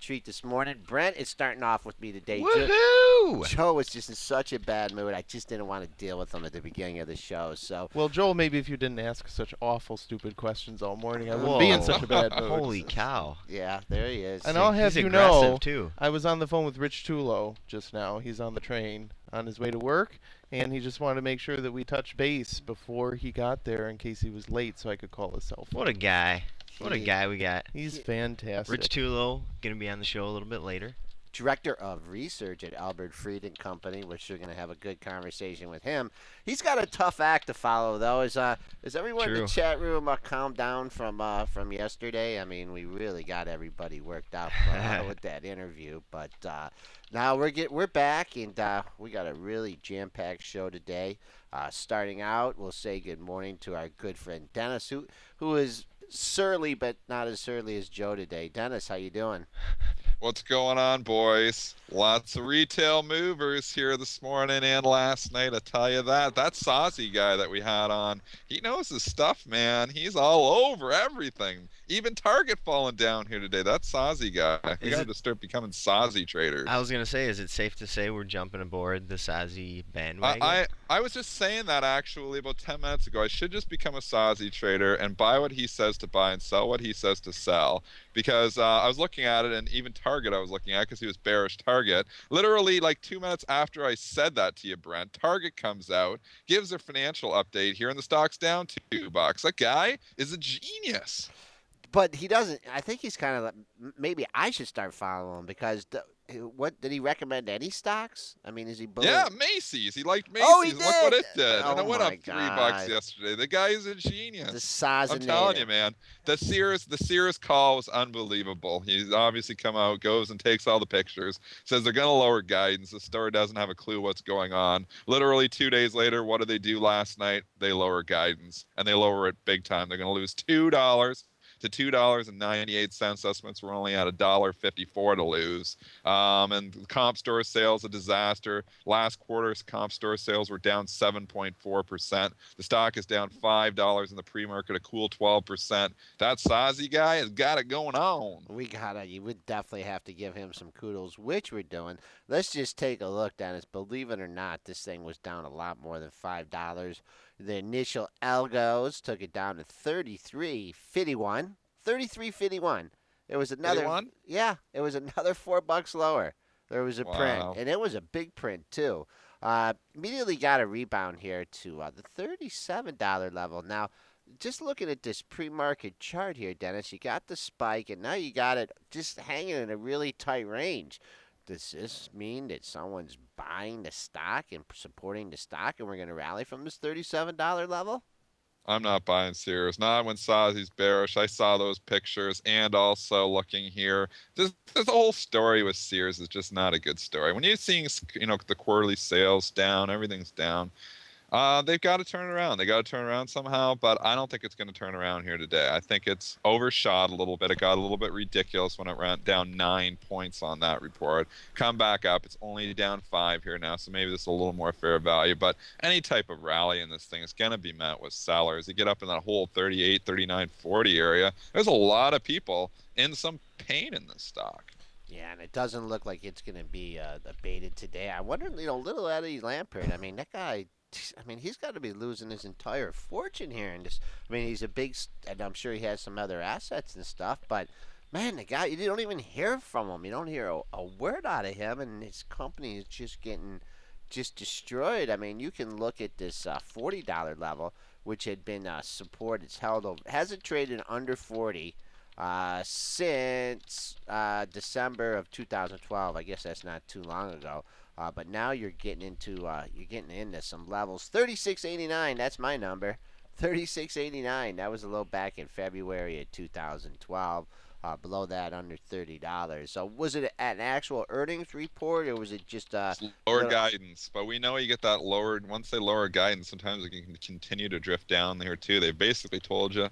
treat this morning. Brent is starting off with me today. Woohoo! Joe was just in such a bad mood. I just didn't want to deal with him at the beginning of the show. So, Well, Joel, maybe if you didn't ask such awful, stupid questions all morning, I wouldn't Whoa. be in such a bad mood. Holy cow. yeah, there he is. And I'll have He's you aggressive, know, too. I was on the phone with Rich Tullo just now. He's on the train on his way to work, and he just wanted to make sure that we touched base before he got there in case he was late so I could call his cell phone. What a guy. What a guy we got. He's fantastic. Rich Tullo, going to be on the show a little bit later. Director of Research at Albert Fried and Company, which we're going to have a good conversation with him. He's got a tough act to follow, though. Is everyone in True. the chat room calmed down from yesterday? I mean, we really got everybody worked up with that interview, but now we're back, and we got a really jam-packed show today. Starting out, we'll say good morning to our good friend Dennis, who is surly but not as surly as Joe today. Dennis, how you doing? What's going on, boys? Lots of retail movers here this morning and last night, I tell you that. That Saucy guy that we had on, he knows his stuff, man. He's all over everything. Even Target falling down here today. That Saucy guy. We got to start becoming Saucy traders. I was going to say, is it safe to say we're jumping aboard the Sazi bandwagon? I was just saying that actually about 10 minutes ago. I should just become a Saucy trader and buy what he says to buy and sell what he says to sell. Because I was looking at it, and even Target I was looking at because he was bearish Target. Literally, like 2 minutes after I said that to you, Brent, Target comes out, gives their financial update here, and the stock's down $2. That guy is a genius. But he doesn't. I think he's kind of like, maybe I should start following him because what did he recommend? Any stocks? I mean, is he bullish? Yeah, Macy's. He liked Macy's. Oh, he Look what did! it did. Oh And it went my up $3 God. yesterday. The guy is a genius. The size I'm of telling you, man. The Sears call was unbelievable. He's obviously come out, goes and takes all the pictures, says they're going to lower guidance. The store doesn't have a clue what's going on. Literally 2 days later, what did they do last night? They lower guidance, and they lower it big time. They're going to lose $2 to $2.98. Estimates were only at $1.54 to lose. And comp store sales, a disaster. Last quarter's comp store sales were down 7.4%. The stock is down $5 in the pre-market, a cool 12%. That Sazi guy has got it going on. You would definitely have to give him some kudos, which we're doing. Let's just take a look, Dennis. Believe it or not, this thing was down a lot more than $5. The initial algos took it down to 33.51. 33.51. It was another 51? Yeah, it was another $4 lower. There was a print, and it was a big print too. Immediately got a rebound here to the $37 level. Now, just looking at this pre-market chart here, Dennis, you got the spike, and now you got it just hanging in a really tight range. Does this mean that someone's buying the stock and supporting the stock, and we're going to rally from this $37 level? I'm not buying Sears. Not when Sazi's bearish. I saw those pictures, and also looking here, this whole story with Sears is just not a good story. When you're seeing, the quarterly sales down, everything's down. They've got to turn it around. They got to turn it around somehow, but I don't think it's going to turn around here today. I think it's overshot a little bit. It got a little bit ridiculous when it ran down 9 points on that report. Come back up. It's only down 5 here now, so maybe this is a little more fair value. But any type of rally in this thing is going to be met with sellers. You get up in that whole 38, 39, 40 area, there's a lot of people in some pain in this stock. Yeah, and it doesn't look like it's going to be abated today. I wonder, little Eddie Lampert. I mean, that guy. He's got to be losing his entire fortune here. And he's a big, and I'm sure he has some other assets and stuff. But man, the guy, you don't even hear from him. You don't hear a word out of him, and his company is just getting destroyed. I mean, you can look at this $40 level, which had been support. It's held over, hasn't traded under 40 since December of 2012. I guess that's not too long ago. But now you're getting into some levels. 36.89. That's my number. 36.89. That was a low back in February of 2012. Below that, under $30. So was it an actual earnings report, or was it just lower guidance? But we know you get that lowered once they lower guidance. Sometimes it can continue to drift down there too. They basically told you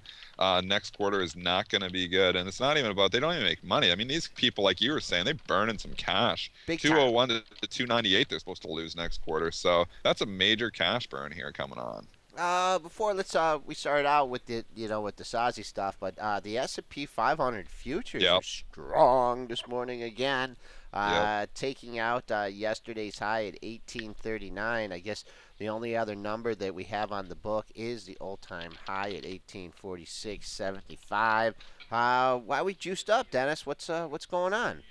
next quarter is not going to be good, and it's not even about they don't even make money. I mean, these people, like you were saying, they burn in some cash. Big 201 to 298, they're supposed to lose next quarter. So that's a major cash burn here coming on. Before let's we started out with the with the Sazi stuff, but the S&P 500 futures are Yep. strong this morning again, Yep. taking out yesterday's high at 1839. I guess the only other number that we have on the book is the all-time high at 1846.75. Why we juiced up, Dennis? What's going on?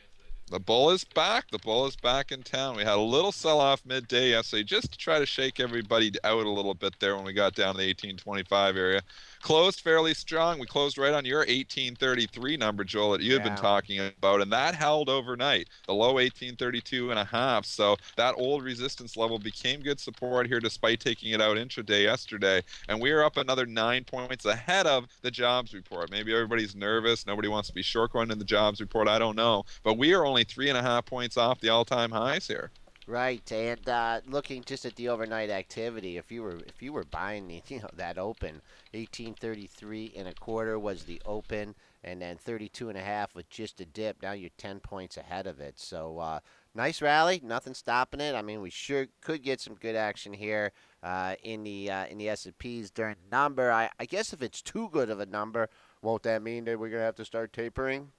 The bull is back. The bull is back in town. We had a little sell-off midday yesterday just to try to shake everybody out a little bit there when we got down to the 1825 area. Closed fairly strong. We closed right on your 1833 number, Joel, that you had been Yeah. talking about, and that held overnight. The low 1832 and a half. So that old resistance level became good support here despite taking it out intraday yesterday. And we are up another 9 points ahead of the jobs report. Maybe everybody's nervous. Nobody wants to be short going in the jobs report. I don't know. But we are only 3.5 points off the all-time highs here. Right, and looking just at the overnight activity, if you were buying the that open, 1833 and a quarter was the open, and then 32 and a half with just a dip. Now you're 10 points ahead of it. So nice rally, nothing stopping it. I mean, we sure could get some good action here in the S&Ps during the number. I guess if it's too good of a number, won't that mean that we're gonna have to start tapering?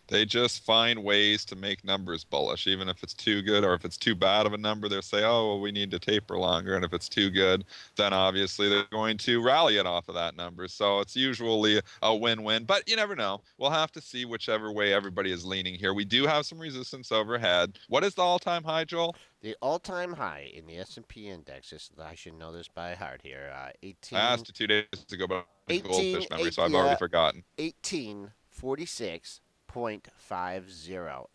They just find ways to make numbers bullish, even if it's too good or if it's too bad of a number. They'll say, "Oh, well, we need to taper longer," and if it's too good, then obviously they're going to rally it off of that number. So it's usually a win-win, but you never know. We'll have to see whichever way everybody is leaning here. We do have some resistance overhead. What is the all-time high, Joel? The all-time high in the S&P index, I should know this by heart here, I asked you 2 days ago about eighteen goldfish memory, eight so I've already yeah, forgotten. 1846.50.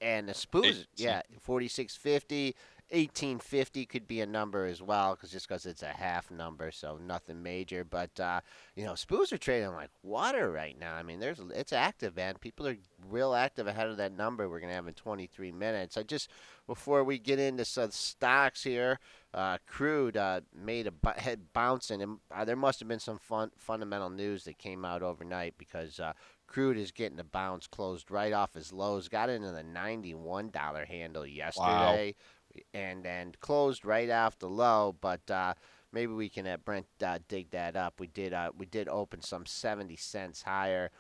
And the spoos, 18. yeah, 4650, 1850 could be a number as well, just because it's a half number, so nothing major. But spoos are trading like water right now. I mean, it's active, man. People are real active ahead of that number we're gonna have in 23 minutes. I just before we get into some stocks here, crude made a head bouncing, and there must have been some fundamental news that came out overnight because crude is getting a bounce, closed right off his lows, got into the $91 handle Wow. yesterday, and then closed right off the low. But maybe we can Brent dig that up. We did open some 70 cents higher.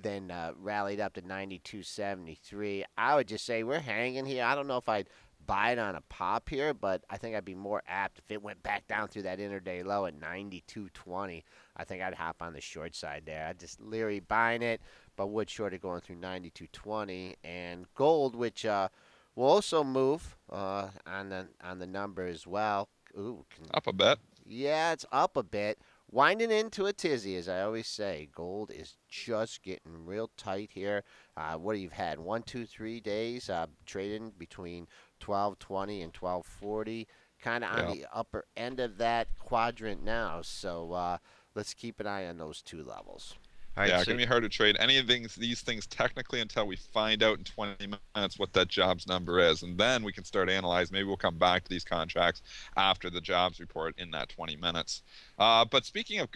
Then rallied up to 92.73. I would just say we're hanging here. I don't know if I'd buy it on a pop here, but I think I'd be more apt if it went back down through that intraday low at 92.20. I think I'd hop on the short side there. I'd just leery buying it, but would short it going through 92.20. And gold, which will also move on the number as well. Ooh, Up a bit. yeah, it's up a bit. Winding into a tizzy, as I always say. Gold is just getting real tight here. What have you had? 1, 2, 3 days trading between 1220 and 1240. Kind of on Yeah. the upper end of that quadrant now. So let's keep an eye on those two levels. All right, Yeah, so gonna be hard to trade any of these things technically until we find out in 20 minutes what that jobs number is, and then we can start analyzing. Maybe we'll come back to these contracts after the jobs report in that 20 minutes. But speaking of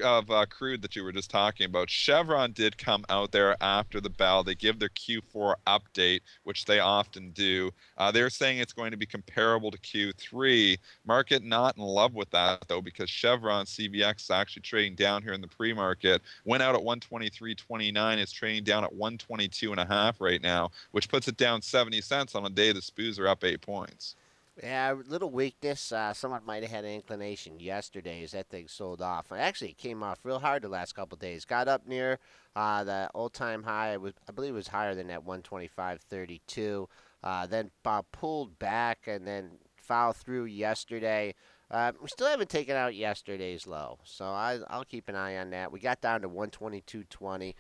crude that you were just talking about, Chevron did come out there after the bell. They give their Q4 update, which they often do. They're saying it's going to be comparable to Q3. Market not in love with that though, because Chevron CVX is actually trading down here in the pre-market. Went out at 123.29. It's trading down at 122.5 right now, which puts it down 70 cents on a day the SPOs are up 8 points. Yeah, little weakness. Someone might have had an inclination yesterday as that thing sold off. Actually, it came off real hard the last couple of days. Got up near the all-time high. I believe it was higher than that 125.32. Then pulled back and then fouled through yesterday. We still haven't taken out yesterday's low, so I'll keep an eye on that. We got down to 122.20.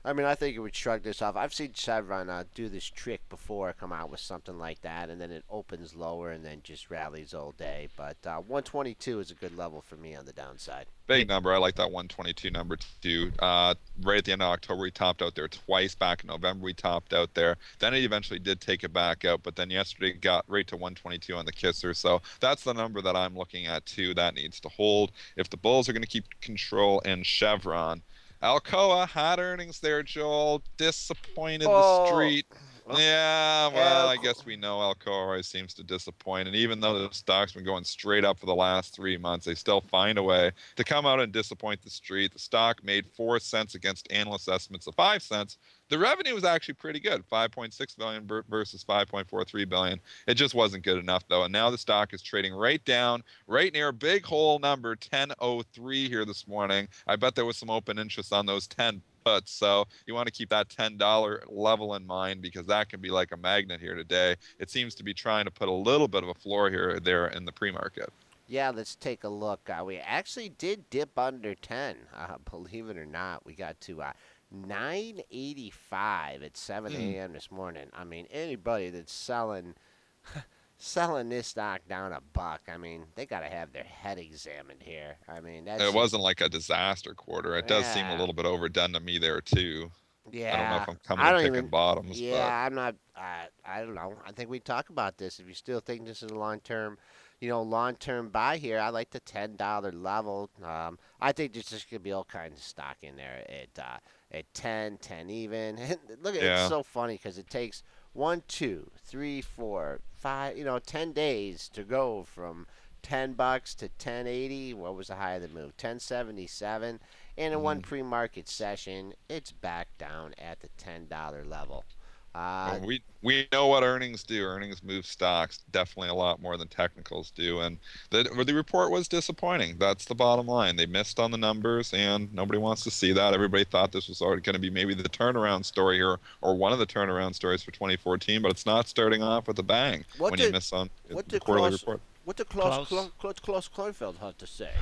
I mean, I think it would shrug this off. I've seen Chevron do this trick before, come out with something like that, and then it opens lower and then just rallies all day. But 122 is a good level for me on the downside. hey, Big number. I like that 122 number too. Right at the end of October, we topped out there twice. Back in November, we topped out there. Then it eventually did take it back out, but then yesterday got right to 122 on the kisser. So that's the number that I'm looking at too. That needs to hold if the Bulls are going to keep control in Chevron. Alcoa had earnings there, Joel. Disappointed the Oh, street. Yeah, well, I Elk. guess we know Alcoa always seems to disappoint. And even though the stock's been going straight up for the last 3 months, they still find a way to come out and disappoint the street. The stock made 4 cents against analyst estimates of 5 cents. The revenue was actually pretty good, 5.6 billion versus 5.43 billion. It just wasn't good enough though. And now the stock is trading right down, right near a big hole number 1003 here this morning. I bet there was some open interest on those 10 puts. So you want to keep that $10 level in mind because that can be like a magnet here today. It seems to be trying to put a little bit of a floor here or there in the pre-market. Yeah, let's take a look. We actually did dip under 10. Believe it or not, we got to 985 at 7 a.m. this morning. I mean, anybody that's selling this stock down a buck, I mean, they got to have their head examined here. I mean, that's It just wasn't like a disaster quarter. It does seem a yeah, little bit overdone to me there too. I don't know if yeah. I'm coming I and don't picking even. bottoms, but Yeah, I'm not. I don't know. I think we talk about this. If you still think this is a long term buy here, I like the $10 level. I think there's just gonna be all kinds of stock in there at 10 even. And look, it's yeah. so funny because it takes 1, 2, 3, 4, 5, 10 days to go from $10 to 1080. What was the high of the move? 1077. And in one Mhm. pre-market session, it's back down at the $10 level. Well, Uh, we know what earnings do. Earnings move stocks definitely a lot more than technicals do, and the report was disappointing. That's the bottom line. They missed on the numbers, and nobody wants to see that. Everybody thought this was already going to be maybe the turnaround story here, or one of the turnaround stories for 2014, but it's not starting off with a bang what when you did miss on what the did quarterly Klaus report. what did Klaus. Klaus Kleinfeld have to say?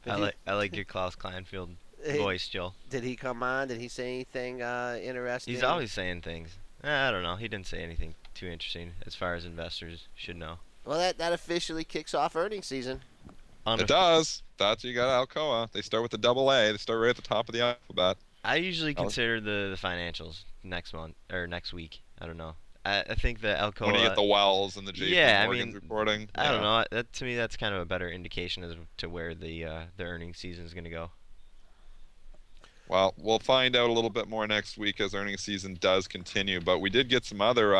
Did he I like your Klaus Kleinfield he- voice, Joel. did he come on? Did he say anything He's interesting? always saying things. I don't know. He didn't say anything too interesting as far as investors should know. Well, that officially kicks off earnings season. It Unif- does. That's you got Alcoa. They start with the double A. They start right at the top of the alphabet. I usually Al- consider the financials next month or next week. I don't know. I think the When you get Alcoa. the Wells and the JP Yeah, I Morgans mean, reporting, I don't yeah. know. That to me, that's kind of a better indication as to where the earnings season is gonna go. Well, we'll find out a little bit more next week as earnings season does continue. But we did get some other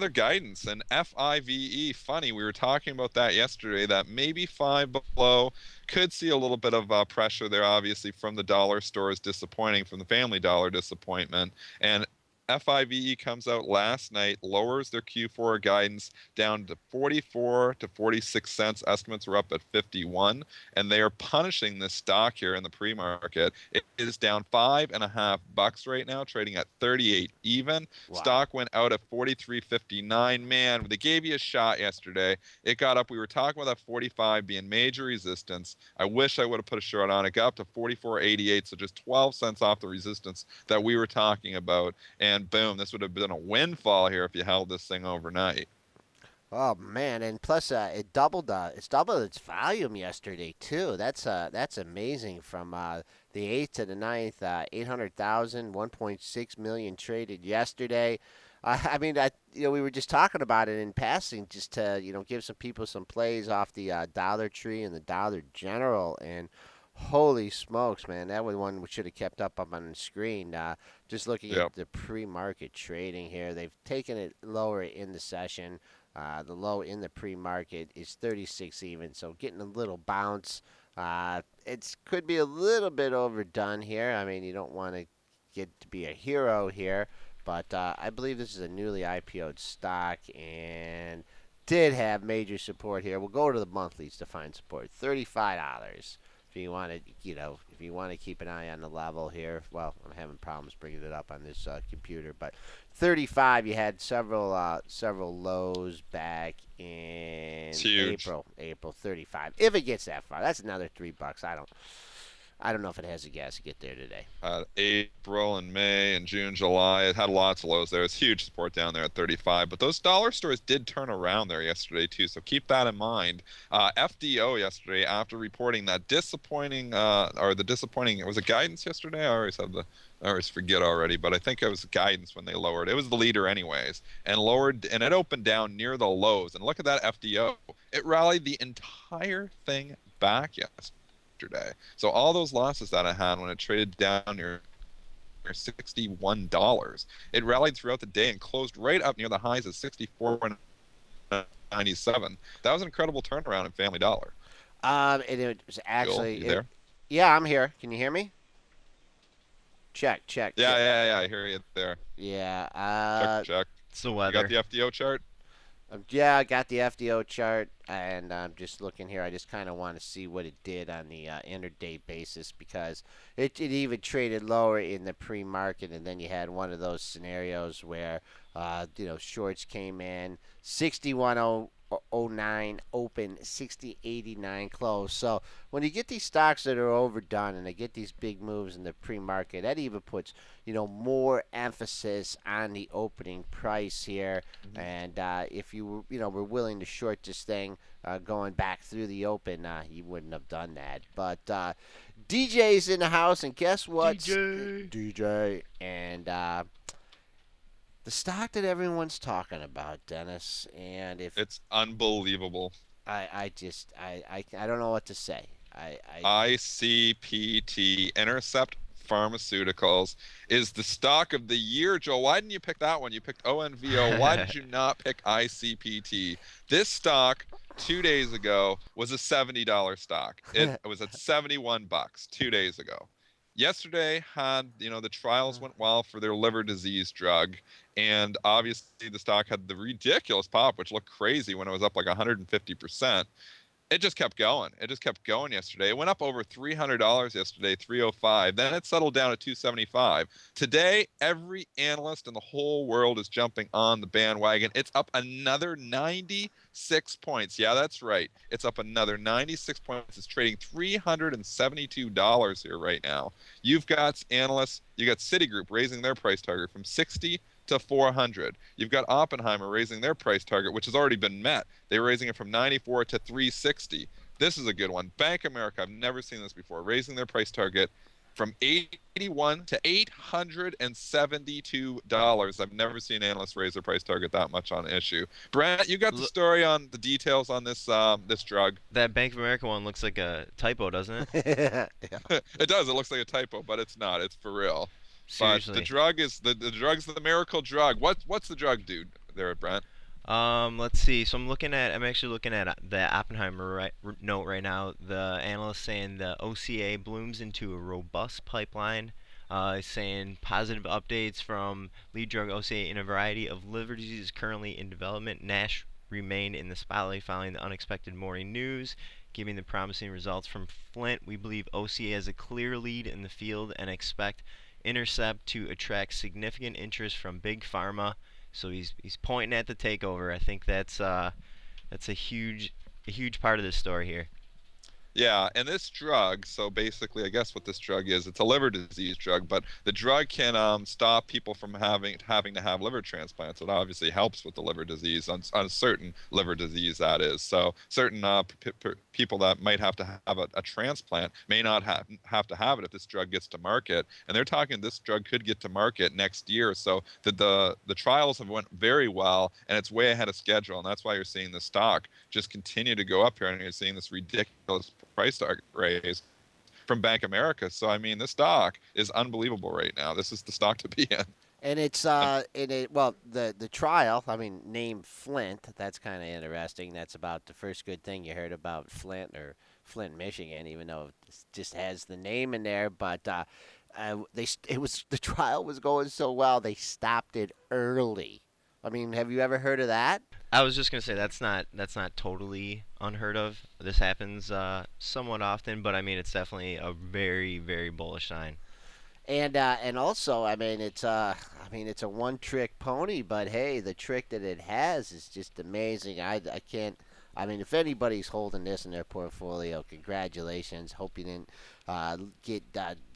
guidance and FIVE. Funny, we were talking about that yesterday. That maybe Five Below could see a little bit of pressure there, obviously from the dollar stores disappointing, from the Family Dollar disappointment, and FIVE comes out last night, lowers their Q4 guidance down to 44 to 46 cents. Estimates are up at 51, and they are punishing this stock here in the pre-market. It is down $5.50 right now, trading at 38 even. Wow. Stock went out at 43.59. Man, they gave you a shot yesterday. It got up. We were talking about that 45 being major resistance. I wish I would have put a short on it. Got up to 44.88, so just 12 cents off the resistance that we were talking about. And boom, this would have been a windfall here if you held this thing overnight. Oh man, and plus it's doubled its volume yesterday too. That's amazing. From the eighth to the ninth, 800,000, 1.6 million traded yesterday. I mean, we were just talking about it in passing, just to give some people some plays off the Dollar Tree and the Dollar General, and holy smokes, man, that was one we should have kept up on the screen. Just looking at Yep. the pre-market trading here, they've taken it lower in the session. The low in the pre-market is 36 even, so getting a little bounce. It could be a little bit overdone here. I mean, you don't want to get to be a hero here, but I believe this is a newly IPO'd stock and did have major support here. We'll go to the monthlies to find support. $35. If you want to, if you want to keep an eye on the level here. Well, I'm having problems bringing it up on this computer, but 35. You had several lows back It's in huge. April 35. If it gets that far, that's another $3. I don't know if it has a gas to get there today. April and May and June, July. It had lots of lows there. It's huge support down there at 35. But those dollar stores did turn around there yesterday too, so keep that in mind. FDO yesterday, after reporting that disappointing, it was a guidance yesterday. I always forget already, but I think it was guidance when they lowered. It was the leader anyways, and lowered, and it opened down near the lows. And look at that FDO. It rallied the entire thing back yesterday. So all those losses that I had when it traded down here $61. It rallied throughout the day and closed right up near the highs of 64.97. That was an incredible turnaround in Family Dollar. And it was Bill, actually, you there? yeah, I'm here. Can you hear me? Check, check, Yeah, check. yeah, yeah. I hear you there. Yeah. Check, check. It's the You got weather. the FDO chart? Yeah, I got the FDO chart, and I'm just looking here. I just kind of want to see what it did on the interday basis because it even traded lower in the pre-market, and then you had one of those scenarios where shorts came in 61.09 open, 60.89 close. So when you get these stocks that are overdone and they get these big moves in the pre-market, that even puts more emphasis on the opening price here. Mm-hmm. And if you were willing to short this thing going back through the open, you wouldn't have done that. But DJ's in the house, and guess what? DJ. And the stock that everyone's talking about, Dennis. And if It's unbelievable. I don't know what to say. I ICPT, Intercept Pharmaceuticals, is the stock of the year. Joe, why didn't you pick that one? You picked ONVO. Why did you not pick ICPT? This stock 2 days ago was a $70 stock. It was at 71 bucks 2 days ago. Yesterday had, the trials went well for their liver disease drug, and obviously the stock had the ridiculous pop, which looked crazy when it was up like 150%. It just kept going. It just kept going yesterday. It went up over $300 yesterday, 305. Then it settled down at 275. Today, every analyst in the whole world is jumping on the bandwagon. It's up another 96 points. Yeah, that's right. It's up another 96 points. It's trading $372 here right now. You've got analysts, you got Citigroup raising their price target from 60 to 400. You've got Oppenheimer raising their price target, which has already been met. They were raising it from 94 to 360. This is a good one. Bank of America, I've never seen this before, raising their price target from 81 to $872. I've never seen analysts raise their price target that much on an issue. Brent, you got the story on the details on this this drug. That Bank of America one looks like a typo, doesn't it? yeah. It does. It looks like a typo, but it's not. It's for real. But the Seriously. drug is the drug's the miracle drug. What's the drug, dude? There, Brent. Let's see. So I'm actually looking at the Oppenheimer note right now. The analyst saying the OCA blooms into a robust pipeline. Saying positive updates from lead drug OCA in a variety of liver diseases currently in development. NASH remained in the spotlight following the unexpected morning news, giving the promising results from Flint. We believe OCA has a clear lead in the field and expect Intercept to attract significant interest from big pharma. So he's pointing at the takeover. I think that's a huge part of this story here. Yeah, and this drug, so basically, I guess what this drug is, it's a liver disease drug, but the drug can stop people from having to have liver transplants. It obviously helps with the liver disease, on certain liver disease, that is. So certain people that might have to have a transplant may not have to have it if this drug gets to market. And they're talking this drug could get to market next year. So the trials have went very well, and it's way ahead of schedule. And that's why you're seeing the stock just continue to go up here, and you're seeing this ridiculous price target raise from Bank of America. So I mean, this stock is unbelievable right now. This is the stock to be in. And it's the trial. I mean, name Flint. That's kind of interesting. That's about the first good thing you heard about Flint or Flint, Michigan, even though it just has the name in there. But the trial was going so well they stopped it early. I mean, have you ever heard of that? I was just gonna say that's not totally unheard of. This happens somewhat often, but I mean it's definitely a very very bullish sign. And also, it's a one trick pony, but hey, the trick that it has is just amazing. I can't. I mean, if anybody's holding this in their portfolio, congratulations. Hope you didn't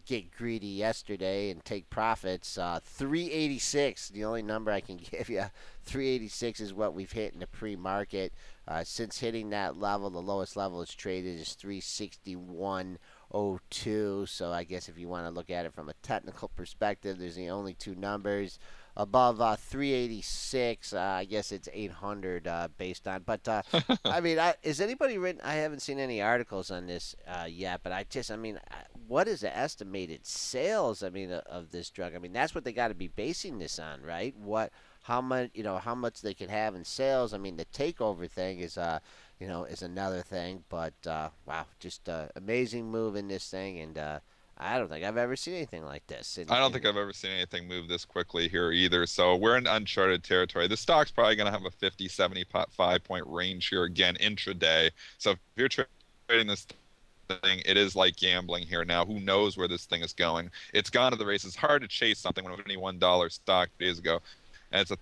get greedy yesterday and take profits. 386, the only number I can give you. 386 is what we've hit in the pre-market. Since hitting that level, the lowest level it's traded is 361.02. So I guess if you want to look at it from a technical perspective, there's the only two numbers. above 386. I guess it's 800 based on. But I mean, is anybody written? I haven't seen any articles on this yet. But I mean, what is the estimated sales? I mean, of this drug? I mean, that's what they got to be basing this on, right? How much, how much they could have in sales. I mean, the takeover thing is, is another thing. But wow, just amazing move in this thing, and I don't think I've ever seen anything like this. I don't think I've ever seen anything move this quickly here either. So we're in uncharted territory. The stock's probably going to have a 50, 75 point range here again intraday. So if you're trading this thing, it is like gambling here now. Who knows where this thing is going? It's gone to the races. It's hard to chase something when it was only $1 stock days ago, and it's a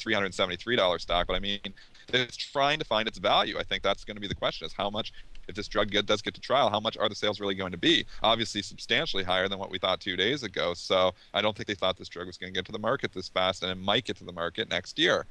$373 stock. But I mean, it's trying to find its value. I think that's going to be the question: is how much, if this drug does get to trial, how much are the sales really going to be? Obviously, substantially higher than what we thought 2 days ago. So I don't think they thought this drug was going to get to the market this fast, and it might get to the market next year.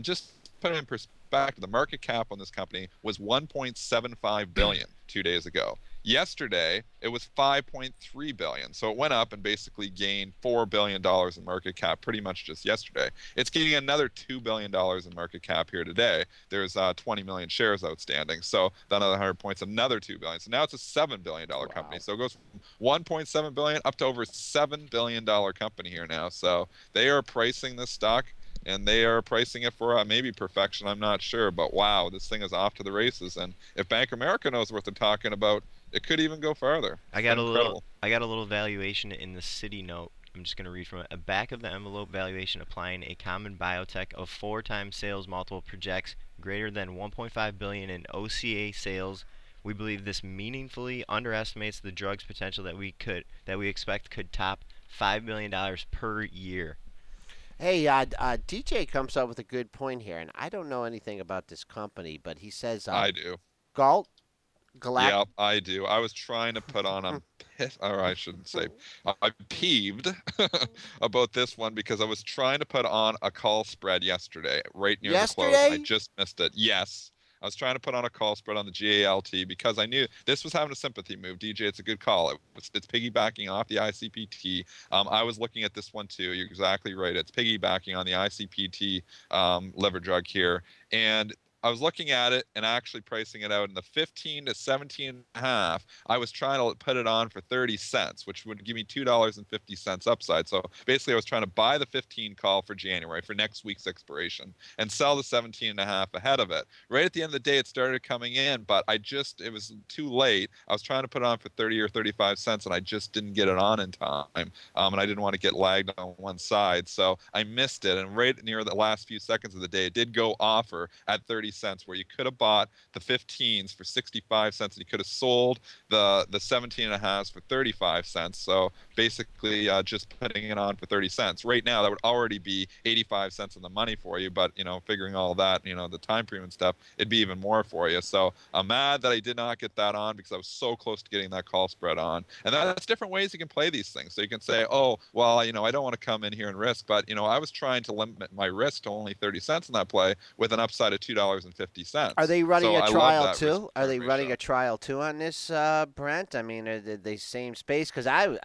Just put it in perspective, the market cap on this company was 1.75 billion 2 days ago. Yesterday, it was 5.3 billion. So it went up and basically gained $4 billion in market cap pretty much just yesterday. It's gaining another $2 billion in market cap here today. There's 20 million shares outstanding. So another 100 points, another 2 billion. So now it's a $7 billion company. So it goes from 1.7 billion up to over $7 billion company here now. So they are pricing this stock, and they are pricing it for maybe perfection. I'm not sure, but wow, this thing is off to the races. And if Bank of America knows what they're talking about, it could even go farther. I got a little valuation in the city note. I'm just going to read from it. A back of the envelope valuation applying a common biotech of 4 times sales multiple projects greater than 1.5 billion in OCA sales. We believe this meaningfully underestimates the drug's potential that we expect could top $5 million per year. Hey, DJ comes up with a good point here, and I don't know anything about this company, but he says I do. Galt Galact. Yeah, I do. I was trying to put on. I'm pissed, or I shouldn't say. I'm peeved about this one because I was trying to put on a call spread yesterday, right near the close, and I Yesterday? just missed it. Yes. I was trying to put on a call spread on the GALT because I knew this was having a sympathy move. DJ, it's a good call. It's piggybacking off the ICPT. I was looking at this one too. You're exactly right. It's piggybacking on the ICPT liver drug here. And I was looking at it and actually pricing it out in the 15 to 17 and a half. I was trying to put it on for 30 cents, which would give me $2.50 upside. So basically I was trying to buy the 15 call for January for next week's expiration and sell the 17 and a half ahead of it. Right at the end of the day, it started coming in, but it was too late. I was trying to put it on for 30 or 35 cents and I just didn't get it on in time. And I didn't want to get lagged on one side. So I missed it. And right near the last few seconds of the day, it did go offer at 30 cents, where you could have bought the 15s for 65 cents and you could have sold the 17 and a halves for 35 cents. So basically just putting it on for 30 cents. Right now that would already be 85 cents in the money for you, but figuring all that, the time premium stuff, it'd be even more for you. So I'm mad that I did not get that on because I was so close to getting that call spread on. And that's different ways you can play these things. So you can say, oh, well, I don't want to come in here and risk, but I was trying to limit my risk to only 30 cents in that play with an upside of $2.50. Are they running So a I love trial that too? Are they running ratio. a trial too on this, Brent? I mean, are they the same space? Because I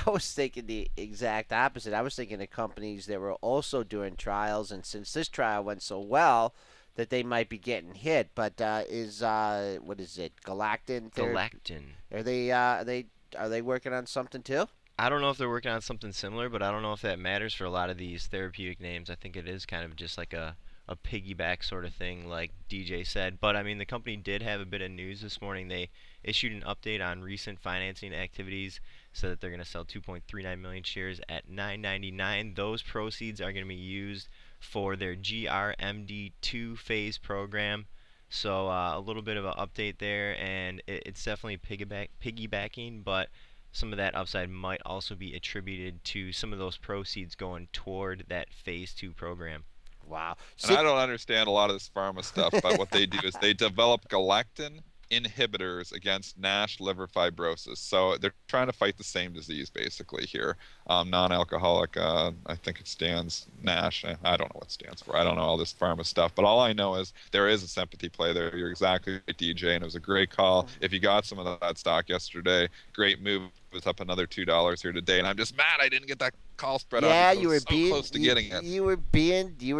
was thinking the exact opposite. I was thinking of companies that were also doing trials, and since this trial went so well, that they might be getting hit. But what is it, Galactin? Galactin. Are they working on something too? I don't know if they're working on something similar, but I don't know if that matters for a lot of these therapeutic names. I think it is kind of just like a piggyback sort of thing, like DJ said. But I mean, the company did have a bit of news this morning. They issued an update on recent financing activities, so that they're going to sell 2.39 million shares at $9.99. Those proceeds are going to be used for their GRMD2 phase program. So a little bit of an update there, and it's definitely piggybacking, but some of that upside might also be attributed to some of those proceeds going toward that phase 2 program. Wow. And I don't understand a lot of this pharma stuff, but what they do is they develop galactin inhibitors against NASH liver fibrosis. So they're trying to fight the same disease basically here. Non-alcoholic, I think it stands NASH. I don't know what it stands for. I don't know all this pharma stuff, but all I know is there is a sympathy play there. You're exactly right, DJ, and it was a great call. If you got some of that stock yesterday, great move. It was up another $2 here today, and I'm just mad I didn't get that call spread on Yeah, because I you was were so being close to getting it. you were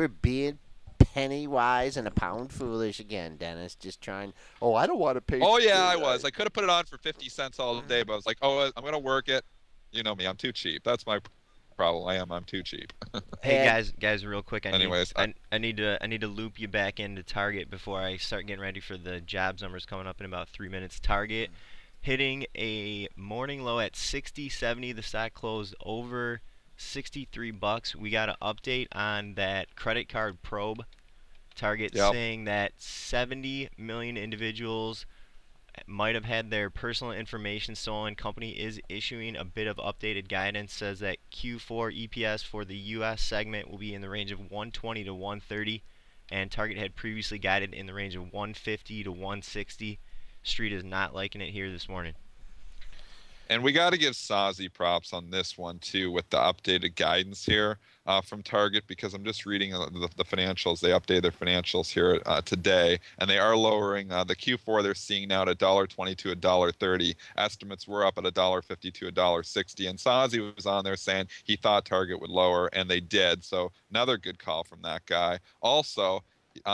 being penny wise and a pound foolish again, Dennis. Just trying. Oh, I don't want to pay. Oh yeah, I was. I could have put it on for 50 cents all day, but I was like, oh, I'm gonna work it. You know me, I'm too cheap. That's my problem. I'm too cheap. Hey And guys, real quick, Anyways, I need to loop you back into Target before I start getting ready for the jobs numbers coming up in about 3 minutes. Target hitting a morning low at 60.70. The stock closed over 63 bucks. We got an update on that credit card probe. Target yep. saying that 70 million individuals might have had their personal information stolen. Company is issuing a bit of updated guidance. Says that Q4 EPS for the U.S. segment will be in the range of 120 to 130, and Target had previously guided in the range of 150 to 160. Street is not liking it here this morning. And we got to give Sazi props on this one too, with the updated guidance here from Target, because I'm just reading the financials. They updated their financials here today, and they are lowering the Q4. They're seeing now at $1.20 to $1.30. Estimates were up at $1.50 to $1.60, and Sazi was on there saying he thought Target would lower, and they did. So another good call from that guy. Also,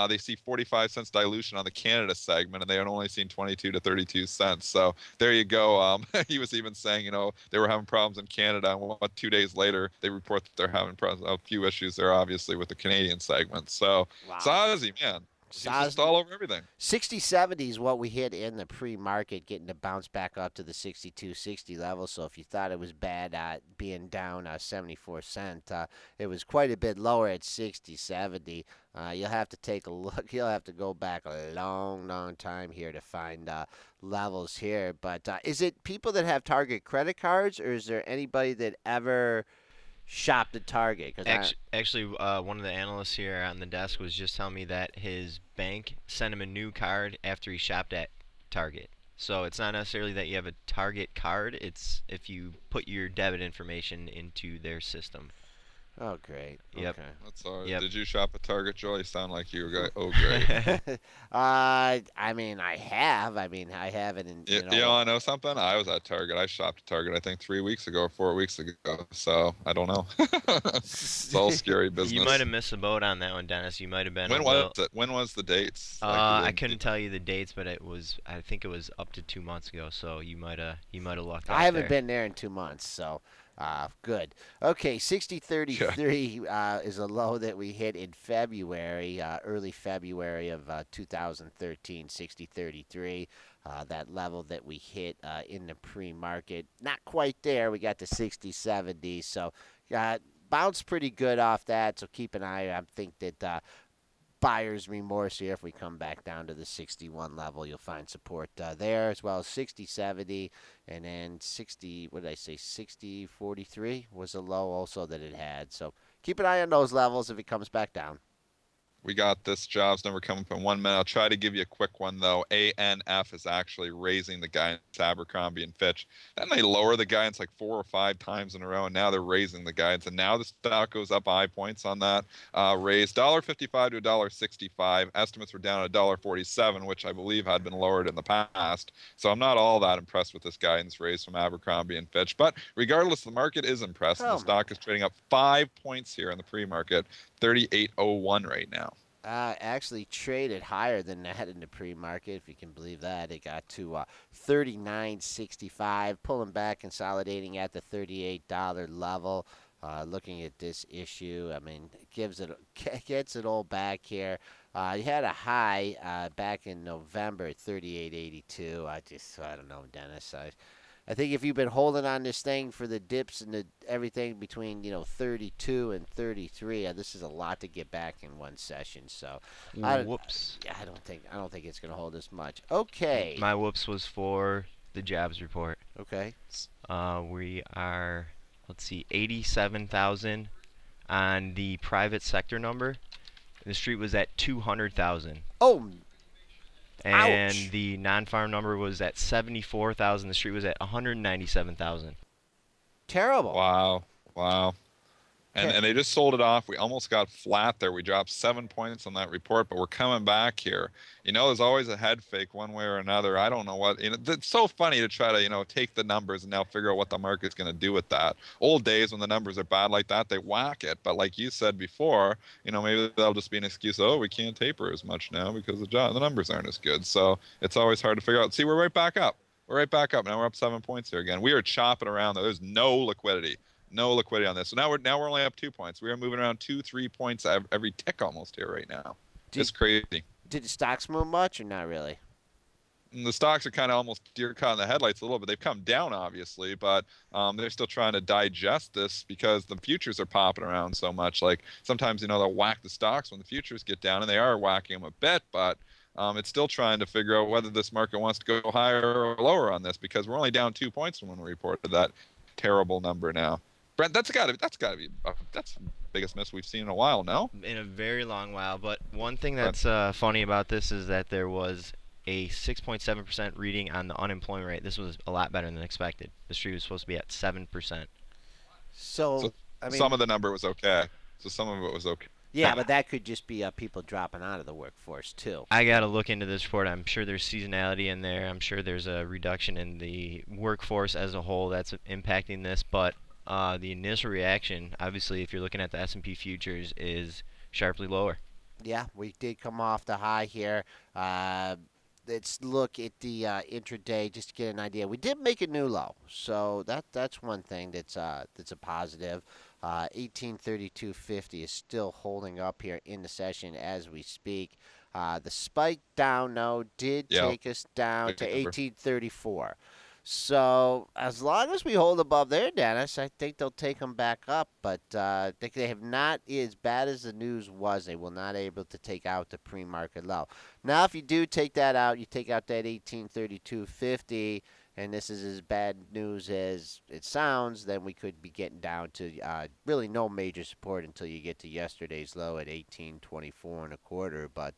they see 45 cents dilution on the Canada segment, and they had only seen 22 to 32 cents. So there you go. He was even saying, they were having problems in Canada, and 2 days later, they report that they're having a few issues there, obviously, with the Canadian segment. So wow, Sazi, man, he's just all over everything. 60-70 is what we hit in the pre-market, getting to bounce back up to the 62-60 level. So if you thought it was bad being down 74 cent, it was quite a bit lower at 60-70. You'll have to take a look. You'll have to go back a long, long time here to find levels here. But is it people that have Target credit cards, or is there anybody that ever shopped at Target? Actually, one of the analysts here on the desk was just telling me that his bank sent him a new card after he shopped at Target. So it's not necessarily that you have a Target card. It's if you put your debit information into their system. Oh, great. Yep. Okay. That's all right. Yep. Did you shop at Target, Joe? You sound like you were going, oh, great. I mean, I have. I mean, I have it in. I know something. I was at Target. I shopped at Target, I think 3 weeks ago or 4 weeks ago. So I don't know. It's all scary business. You might have missed the boat on that one, Dennis. You might have been. When was it? When was the dates? I couldn't tell you the dates, but it was. I think it was up to 2 months ago. So you might have lucked out. I haven't there. been there in 2 months, so good. Okay, 60.33 is a low that we hit in February, early February of 2013. 60.33. That level that we hit in the pre-market, not quite there. We got to 60.70, so bounced pretty good off that. So keep an eye. I think that buyer's remorse here. If we come back down to the 61 level, you'll find support there, as well as 60.70, and then 60. What did I say? 60.43 was a low also that it had. So keep an eye on those levels if it comes back down. We got this jobs number coming up in 1 minute. I'll try to give you a quick one, though. ANF is actually raising the guidance, Abercrombie and Fitch. Then they lower the guidance like 4 or 5 times in a row, and now they're raising the guidance. And now the stock goes up high points on that raise. $1.55 to $1.65. Estimates were down at $1.47, which I believe had been lowered in the past. So I'm not all that impressed with this guidance raise from Abercrombie and Fitch. But regardless, the market is impressed. The stock is trading up 5 points here in the pre-market, 38.01 right now. Actually traded higher than that in the pre-market, if you can believe that. It got to 39.65, pulling back, consolidating at the $38 level. Looking at this issue, I mean, gets it all back here. You had a high back in November at 38.82. I don't know, Dennis. I think if you've been holding on this thing for the dips and everything between 32 and 33, this is a lot to get back in one session. So, whoops. I don't think it's going to hold as much. Okay. My whoops was for the jobs report. Okay. We are, let's see, 87,000 on the private sector number. The street was at 200,000. Oh. And Ouch. the non-farm number was at 74,000. The street was at 197,000. Terrible. Wow. and they just sold it off. We almost got flat there. We dropped 7 points on that report, but we're coming back here. There's always a head fake one way or another. I don't know what. It's so funny to try to take the numbers and now figure out what the market's going to do with that. Old days when the numbers are bad like that, they whack it. But like you said before, maybe that'll just be an excuse. Oh, we can't taper as much now because the numbers aren't as good. So it's always hard to figure out. See, we're right back up. We're right back up. Now we're up 7 points here again. We are chopping around. There's no liquidity. No liquidity on this. So now we're only up 2 points. We are moving around 2-3 points every tick almost here right now. It's Did crazy. did the stocks move much or not really? And the stocks are kind of almost deer caught in the headlights a little bit. They've come down obviously, but they're still trying to digest this because the futures are popping around so much. Like sometimes they'll whack the stocks when the futures get down, and they are whacking them a bit, but it's still trying to figure out whether this market wants to go higher or lower on this because we're only down 2 points from when we reported that terrible number now. Brent, that's gotta be that's the biggest miss we've seen in a while. No, In a very long while. But one thing Brent. that's funny about this is that there was a 6.7% reading on the unemployment rate. This was a lot better than expected. The street was supposed to be at 7%. So So I some mean, of the number was okay. So some of it was okay. yeah, but that could just be people dropping out of the workforce too. I got to look into this report. I'm sure there's seasonality in there. I'm sure there's a reduction in the workforce as a whole that's impacting this. But the initial reaction, obviously, if you're looking at the S&P futures, is sharply lower. Yeah, we did come off the high here. Uh, let's look at the intraday just to get an idea. We did make a new low, so that's one thing that's a positive. 1832.50 is still holding up here in the session as we speak. The spike down though did Yeah, take us down big to number. 1834. So as long as we hold above there, Dennis, I think they'll take them back up. But they have not, as bad as the news was, they will not able to take out the pre-market low. Now, if you do take that out, you take out that 1832.50, and this is as bad news as it sounds, then we could be getting down to really no major support until you get to yesterday's low at 1824 and a quarter. But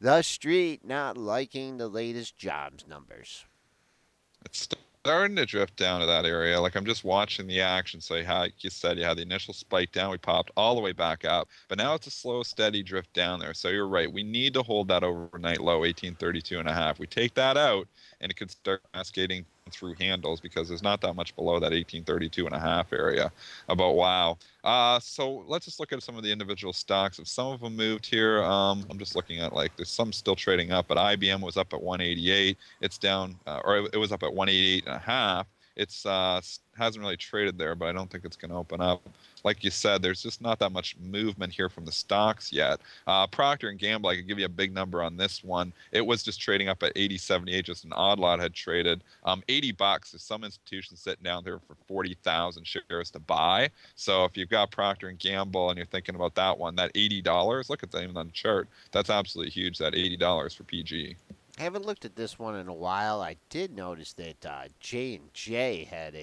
the street not liking the latest jobs numbers. It's starting to drift down to that area. Like I'm just watching the action. So like you said, you had the initial spike down. We popped all the way back up, but now it's a slow, steady drift down there. So you're right. We need to hold that overnight low, 1832 and a half. We take that out, and it could start cascading through handles because there's not that much below that 1832 and a half area. About wow. So let's just look at some of the individual stocks. If some of them moved here, I'm just looking at like there's some still trading up, but IBM was up at 188. It's down, or it was up at 188 and a half. It's hasn't really traded there, but I don't think it's going to open up. Like you said, there's just not that much movement here from the stocks yet. Procter and Gamble, I could give you a big number on this one. It was just trading up at 80.78. Just an odd lot had traded. $80. There's some institutions sitting down there for 40,000 shares to buy. So if you've got Procter and Gamble and you're thinking about that one, that $80, look at that even on the chart. That's absolutely huge. That $80 for PG. I haven't looked at this one in a while. I did notice that J&J had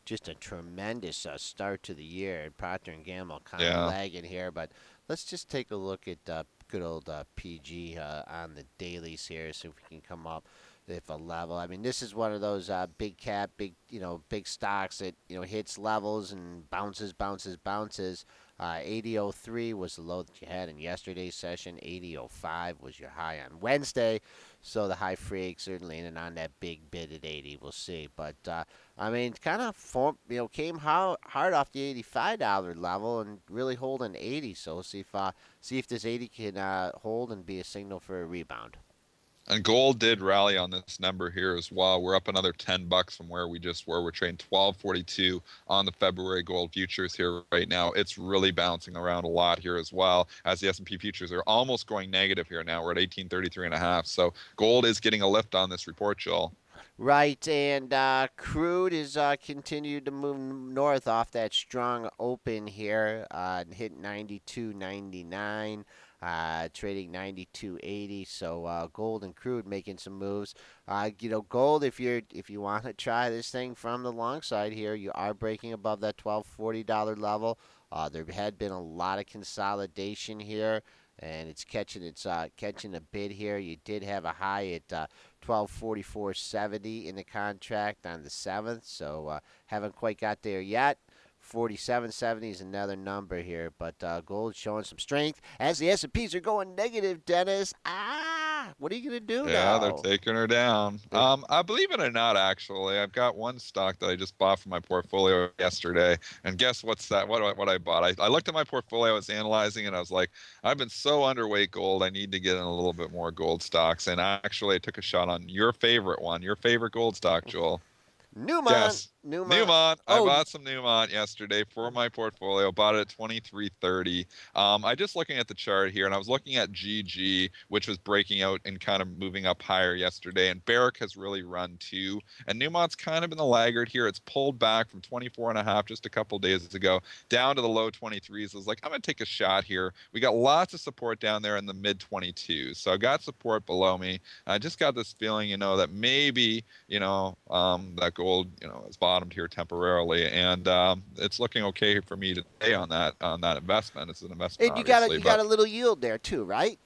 just a tremendous start to the year, and Procter and Gamble kind of Yeah. lagging here. But let's just take a look at good old PG on the dailies here, see if we can come up with a level. I mean, this is one of those big cap, big stocks that hits levels and bounces, bounces, bounces. 80.03 was the low that you had in yesterday's session. 80.05 was your high on Wednesday. So the high freak certainly in and on that big bid at 80. We'll see. But I mean, kind of came hard off the $85 level and really holding 80. So we'll see if this 80 can hold and be a signal for a rebound. And gold did rally on this number here as well. We're up another $10 from where we just were. We're trading 12.42 on the February gold futures here right now. It's really bouncing around a lot here as well, as the S&P futures are almost going negative here now. We're at 1833 and a half. So gold is getting a lift on this report, Joel. Right, and crude is continued to move north off that strong open here, hit 92.99, trading 92.80. So gold and crude making some moves. Gold, if you want to try this thing from the long side here, you are breaking above that $1240 level. There had been a lot of consolidation here, and it's catching a bid here. You did have a high at 1244.70 in the contract on the 7th, so haven't quite got there yet. 47.70 is another number here, but gold showing some strength as the S&Ps are going negative. Dennis, what are you gonna do Yeah, they're now? taking her down. They're I believe it or not, actually, I've got one stock that I just bought from my portfolio yesterday, and guess what's that? What I bought? I looked at my portfolio, I was analyzing, and I was like, I've been so underweight gold. I need to get in a little bit more gold stocks. And actually, I took a shot on your favorite one, your favorite gold stock, Joel. Newmont, Guess. Newmont. Newmont. I Oh, bought some Newmont yesterday for my portfolio. Bought it at 23.30. I just looking at the chart here, and I was looking at GG, which was breaking out and kind of moving up higher yesterday. And Barrick has really run too. And Newmont's kind of been the laggard here. It's pulled back from 24 and a half just a couple days ago down to the low 23s. I was like, I'm gonna take a shot here. We got lots of support down there in the mid 22s. So I got support below me. I just got this feeling, that maybe that gold, has bottomed here temporarily, and it's looking okay for me today on that investment. It's an investment, and you got a obviously, you got but a little yield there too, right?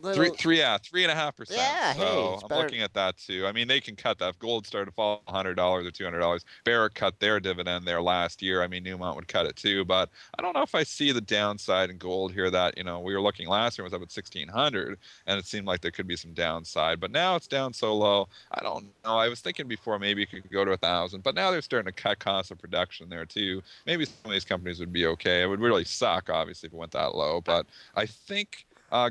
Little, 3.5%. yeah. Hey, So it's I'm better. looking at that too. I mean, they can cut that. If gold started to fall $100 or $200, Barrick cut their dividend there last year. I mean, Newmont would cut it too. But I don't know if I see the downside in gold here. That we were looking last year was up at 1,600, and it seemed like there could be some downside. But now it's down so low. I don't know. I was thinking before maybe it could go to 1,000, but now they're starting to cut costs of production there too. Maybe some of these companies would be okay. It would really suck, obviously, if it went that low. But I think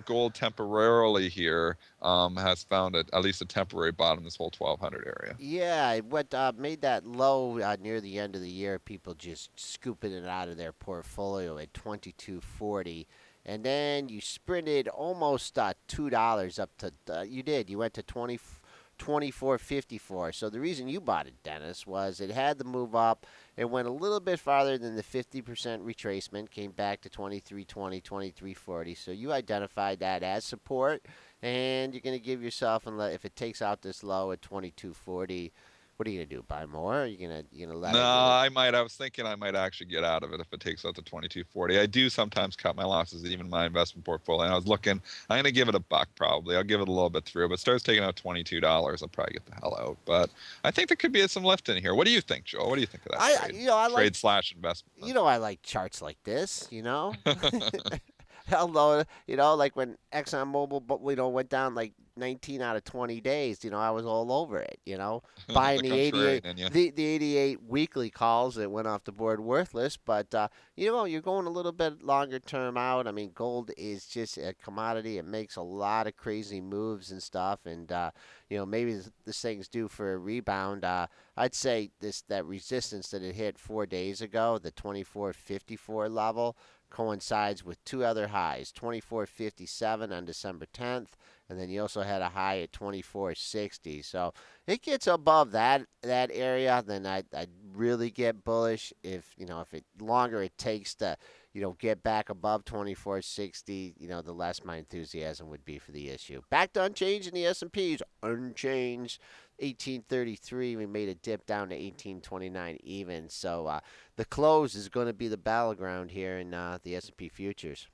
gold temporarily here has found at least a temporary bottom in this whole 1,200 area. Yeah, what made that low near the end of the year? People just scooping it out of their portfolio at 22.40, and then you sprinted almost $2 up to. You did. You went to 24.54. So the reason you bought it, Dennis, was it had the move up. It went a little bit farther than the 50% retracement, came back to 23.20, 23.40. So you identified that as support, and you're going to give yourself, if it takes out this low at 22.40, what are you going to do? Buy more? Or are you gonna let No, it? I might. I was thinking I might actually get out of it if it takes out to 22.40. I do sometimes cut my losses, even in my investment portfolio. And I was looking. I'm gonna give it a buck probably. I'll give it a little bit through, but starts taking out $22. I'll probably get the hell out. But I think there could be some lift in here. What do you think, Joel? What do you think of that I trade? I like Trade slash investment. I like charts like this. Although, like when ExxonMobil, went down like 19 out of 20 days, I was all over it, buying The the 88, contrarian in you. the 88 weekly calls that went off the board worthless. But, you're going a little bit longer term out. I mean, gold is just a commodity. It makes a lot of crazy moves and stuff. And, maybe this thing's due for a rebound. I'd say that resistance that it hit 4 days ago, the 24.54 level, coincides with two other highs, 24.57 on December 10th, and then you also had a high at 24.60. So it gets above that area, then I'd really get bullish. If it longer it takes to get back above 24.60, the less my enthusiasm would be for the issue. Back to unchanged in the S&Ps, unchanged. 1833, we made a dip down to 1829 even. So the close is going to be the battleground here in the S&P futures.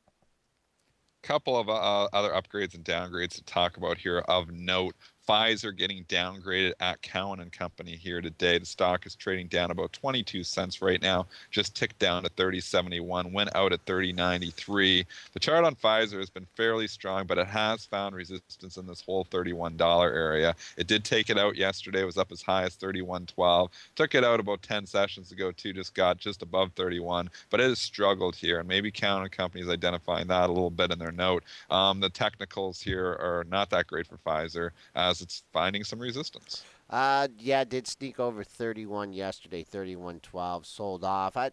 Couple of other upgrades and downgrades to talk about here of note. Pfizer getting downgraded at Cowen and Company here today. The stock is trading down about 22 cents right now. Just ticked down to 30.71. Went out at 30.93. The chart on Pfizer has been fairly strong, but it has found resistance in this whole $31 area. It did take it out yesterday. It was up as high as 31.12. Took it out about 10 sessions ago too. Just got just above 31, but it has struggled here. And maybe Cowen and Company is identifying that a little bit in their note. The technicals here are not that great for Pfizer as it's finding some resistance. Yeah, did sneak over 31 yesterday, 31.12, sold off. I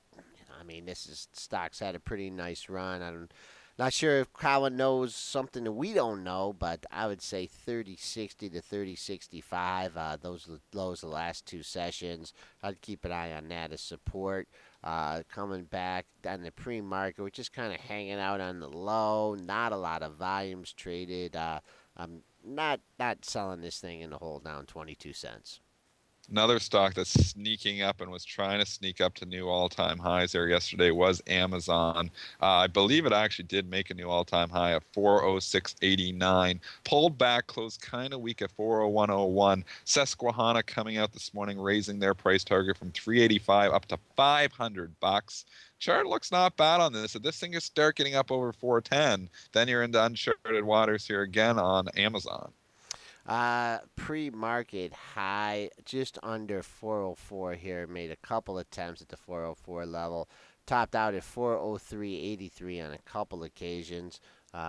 mean, stock's had a pretty nice run. I'm not sure if Cowan knows something that we don't know, but I would say 30.60 to 30.65. Those are the lows of the last two sessions. I'd keep an eye on that as support. Coming back on the pre-market, we're just kind of hanging out on the low. Not a lot of volumes traded. I'm not selling this thing in the hole down 22 cents. Another stock that's sneaking up and was trying to sneak up to new all-time highs there yesterday was Amazon. I believe it actually did make a new all-time high of 406.89. Pulled back, closed kind of weak at 401.01. Susquehanna coming out this morning, raising their price target from 385 up to $500. Chart looks not bad on this. If this thing is start getting up over 410, then you're into uncharted waters here again on Amazon. Pre-market high, just under 404 here. Made a couple attempts at the 404 level. Topped out at 403.83 on a couple occasions.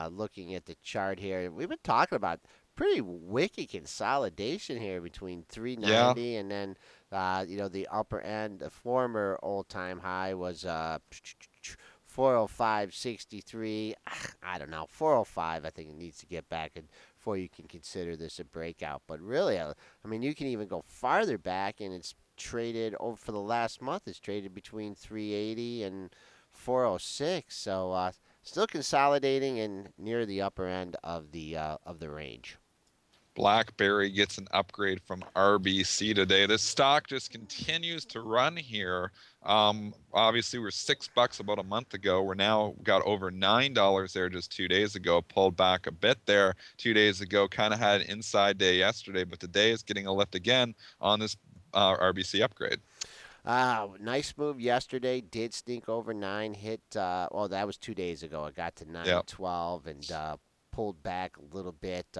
Looking at the chart here, we've been talking about pretty wicked consolidation here between Yeah, 390 and then, the upper end. The former all-time high was 405.63. I don't know, 405. I think it needs to get back before you can consider this a breakout. But really, I mean, you can even go farther back, and it's traded over for the last month. It's traded between 380 and 406. So still consolidating and near the upper end of the range. BlackBerry gets an upgrade from RBC today. This stock just continues to run here. Obviously, we're $6 about a month ago. We're now got over $9 there just 2 days ago. Pulled back a bit there 2 days ago. Kind of had an inside day yesterday, but today is getting a lift again on this RBC upgrade. Nice move yesterday. Did sneak over nine. Hit. Well, that was 2 days ago. It got to Yeah. 912 and pulled back a little bit.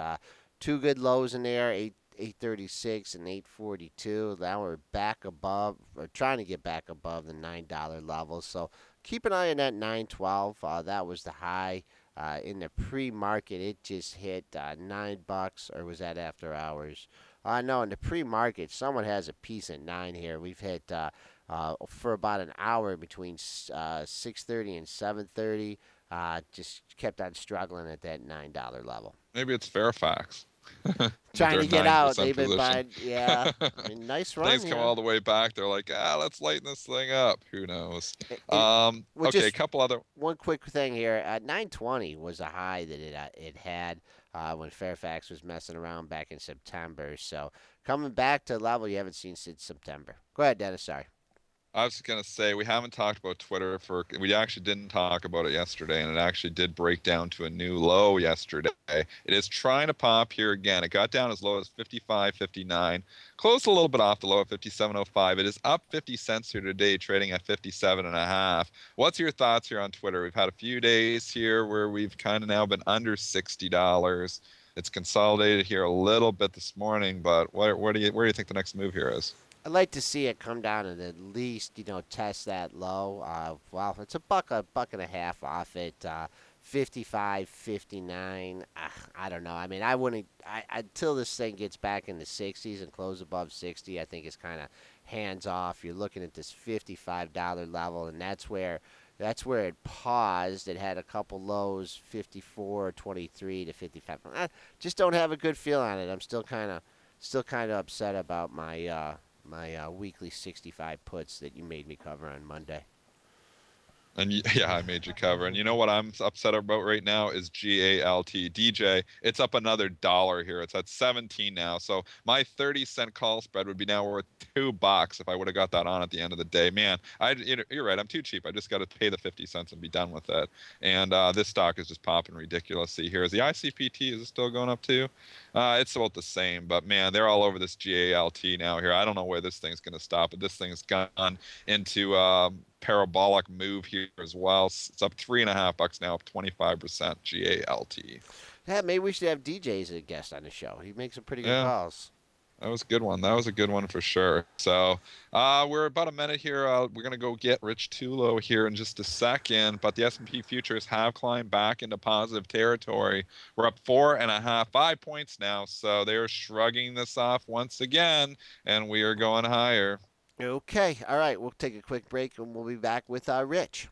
Two good lows in there. 836 and 842. Now we're back above, or trying to get back above the $9 level. So keep an eye on that 912. That was the high. In the pre-market, it just hit $9, or was that after hours? No, in the pre-market, someone has a piece at 9 here. We've hit for about an hour between 6:30 and 7:30. Just kept on struggling at that $9 level. Maybe it's Fairfax with Trying their to get out. 9% They've been position. buying. Yeah, I mean, nice run Things come all here. the way back. They're like, let's lighten this thing up. Who knows? It, well, Okay, a just couple other. one quick thing here. 920 was a high that it had when Fairfax was messing around back in September. So coming back to a level you haven't seen since September. Go ahead, Dennis. Sorry. I was gonna say we haven't talked about Twitter we actually didn't talk about it yesterday, and it actually did break down to a new low yesterday. It is trying to pop here again. It got down as low as 55.59, closed a little bit off the low of 57.05. It is up 50 cents here today, trading at 57 and a half. What's your thoughts here on Twitter? We've had a few days here where we've kind of now been under $60. It's consolidated here a little bit this morning, but where do you think the next move here is? I'd like to see it come down and at least, test that low. Well, it's a buck and a half off it. 55, 59. I don't know. I mean, I wouldn't. Until this thing gets back in the 60s and close above 60, I think it's kind of hands off. You're looking at this $55 level, and that's where it paused. It had a couple lows, 54.23 to 55. I just don't have a good feel on it. I'm still kind of upset about my weekly 65 puts that you made me cover on Monday. And yeah, I made you cover. And you know what I'm upset about right now is GALT DJ. It's up another dollar here. It's at 17 now. So my 30-cent call spread would be now worth $2 if I would have got that on at the end of the day. Man, you're right. I'm too cheap. I just got to pay the 50 cents and be done with it. And this stock is just popping ridiculously here. Is the ICPT, is it still going up too? It's about the same, but man, they're all over this GALT now here. I don't know where this thing's going to stop, but this thing's gone into parabolic move here as well. It's up $3.50 now, up 25% GALT. Yeah, maybe we should have DJ as a guest on the show. He makes some pretty good Yeah, calls. that was a good one. That was a good one for sure. So we're about a minute here. We're gonna go get Rich Tullo here in just a second. But the S&P futures have climbed back into positive territory. We're up 4.5, 5 points now. So they are shrugging this off once again, and we are going higher. Okay, all right. We'll take a quick break and we'll be back with Rich.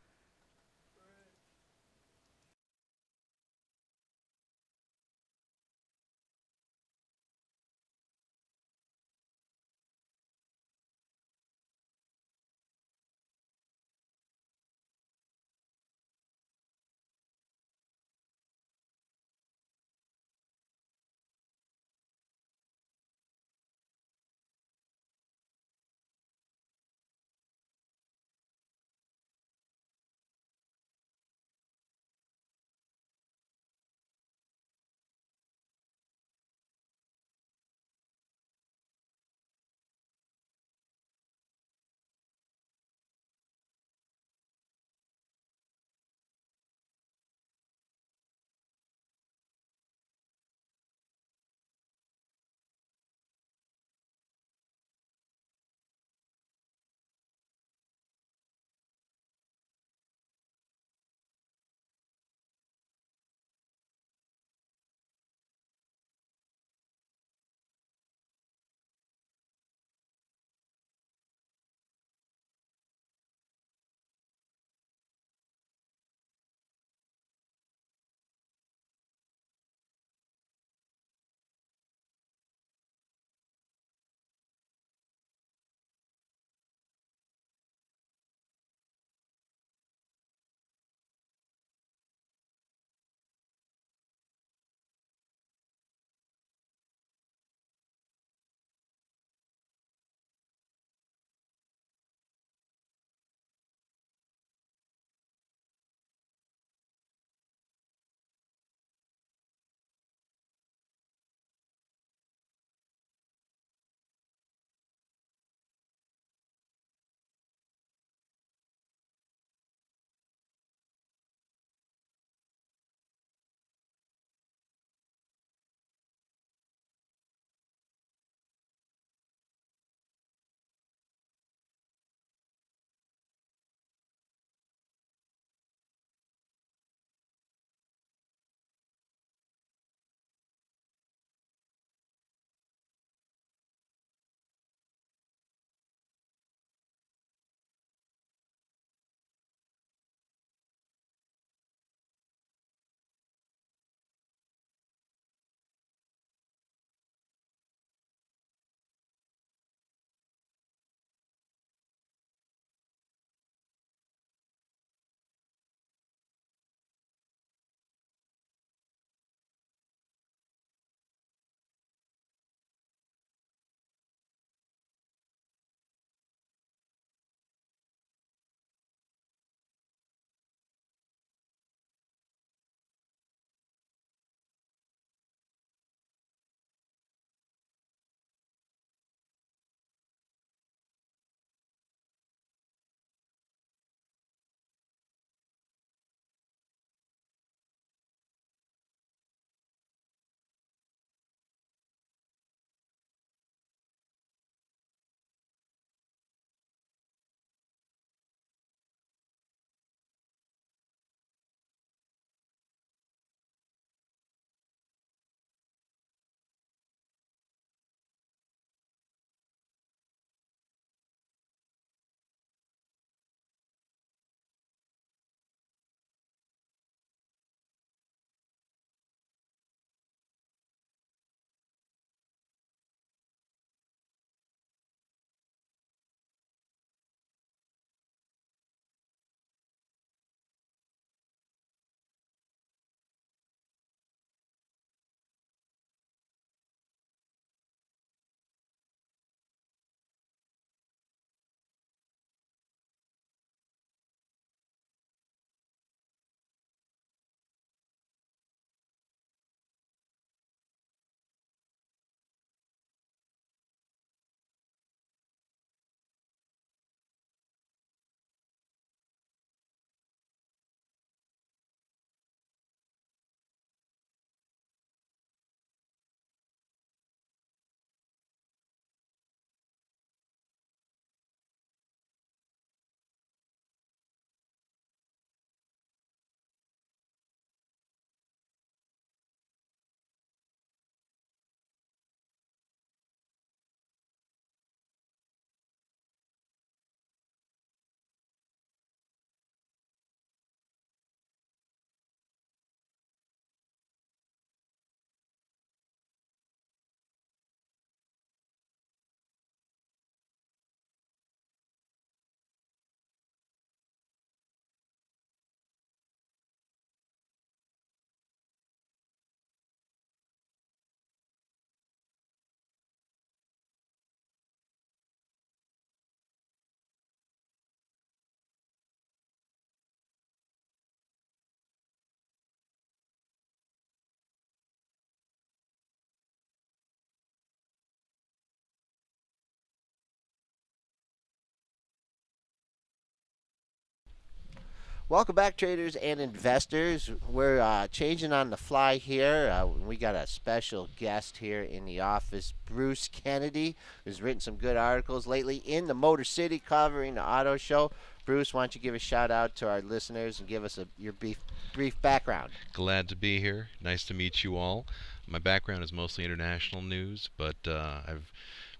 Welcome back, traders and investors. We're changing on the fly here. We got a special guest here in the office, Bruce Kennedy, who's written some good articles lately in the Motor City covering the auto show. Bruce, why don't you give a shout out to our listeners and give us your brief background? Glad to be here. Nice to meet you all. My background is mostly international news, but I've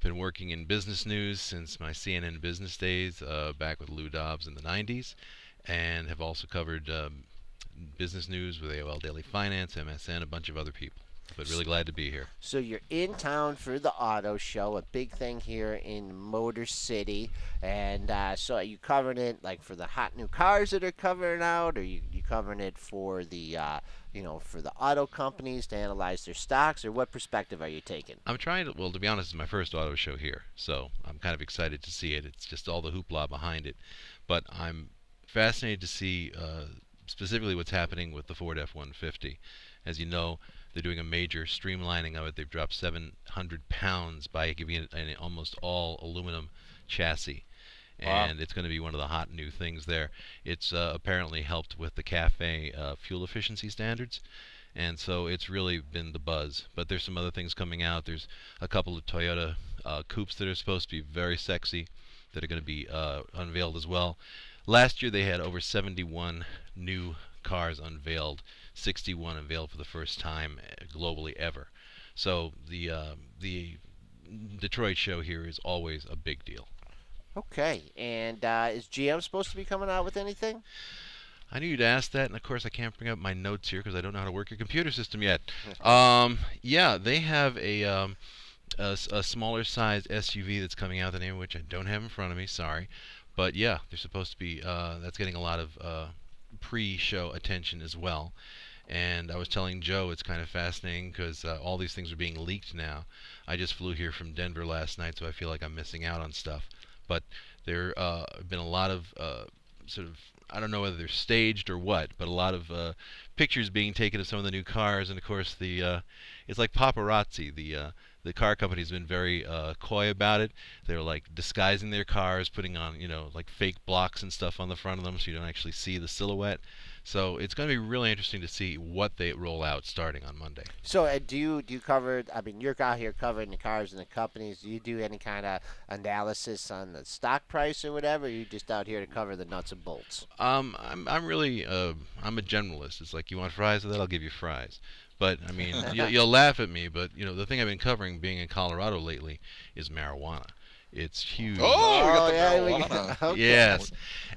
been working in business news since my CNN business days, back with Lou Dobbs in the 90s, and have also covered business news with AOL Daily Finance, MSN, a bunch of other people. But really glad to be here. So you're in town for the auto show, a big thing here in Motor City, and so are you covering it like for the hot new cars that are coming out, or you covering it for the for the auto companies to analyze their stocks, or what perspective are you taking? I'm trying to, well, to be honest, it's my first auto show here, so I'm kind of excited to see it. It's just all the hoopla behind it. But I'm fascinated to see specifically what's happening with the Ford F-150. As you know, they're doing a major streamlining of it. They've dropped 700 pounds by giving it an almost all aluminum chassis. Wow. And it's going to be one of the hot new things there. It's apparently helped with the CAFE fuel efficiency standards, and so it's really been the buzz. But there's some other things coming out. There's a couple of Toyota coupes that are supposed to be very sexy that are going to be unveiled as well. Last year they had over 71 new cars unveiled, 61 unveiled for the first time globally ever. So the Detroit show here is always a big deal. Okay, and is GM supposed to be coming out with anything? I knew you'd ask that, and of course I can't bring up my notes here because I don't know how to work your computer system yet. Yeah, they have a smaller sized SUV that's coming out, the name of which I don't have in front of me, sorry. But yeah, they're supposed to be, that's getting a lot of pre-show attention as well. And I was telling Joe it's kind of fascinating because all these things are being leaked now. I just flew here from Denver last night, so I feel like I'm missing out on stuff. But there have been a lot of sort of, I don't know whether they're staged or what, but a lot of pictures being taken of some of the new cars, and of course it's like paparazzi. The car company's been very coy about it. They're like disguising their cars, putting on like fake blocks and stuff on the front of them, so you don't actually see the silhouette. So it's going to be really interesting to see what they roll out starting on Monday. So do you cover? I mean, you're out here covering the cars and the companies. Do you do any kind of analysis on the stock price or whatever? Or are you just out here to cover the nuts and bolts? I'm really I'm a generalist. It's like, you want fries with that, I'll give you fries. But I mean, you'll laugh at me, but the thing I've been covering, being in Colorado lately, is marijuana. It's huge. Oh, we got the yeah, marijuana. okay. Yes,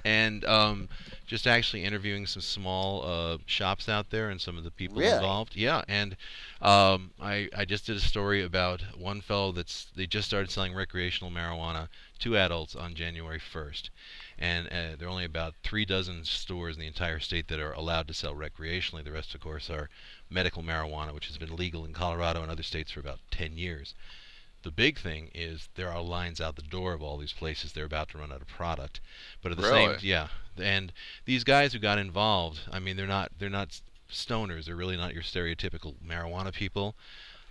and just actually interviewing some small shops out there and some of the people Really? involved. Yeah, and I just did a story about one fellow they just started selling recreational marijuana to adults on January 1st, and there are only about 3 dozen stores in the entire state that are allowed to sell recreationally. The rest, of course, are medical marijuana, which has been legal in Colorado and other states for about 10 years. The big thing is there are lines out the door of all these places. They're about to run out of product, but at the same, Really? yeah. And these guys who got involved, I mean, they're not stoners. They're really not your stereotypical marijuana people.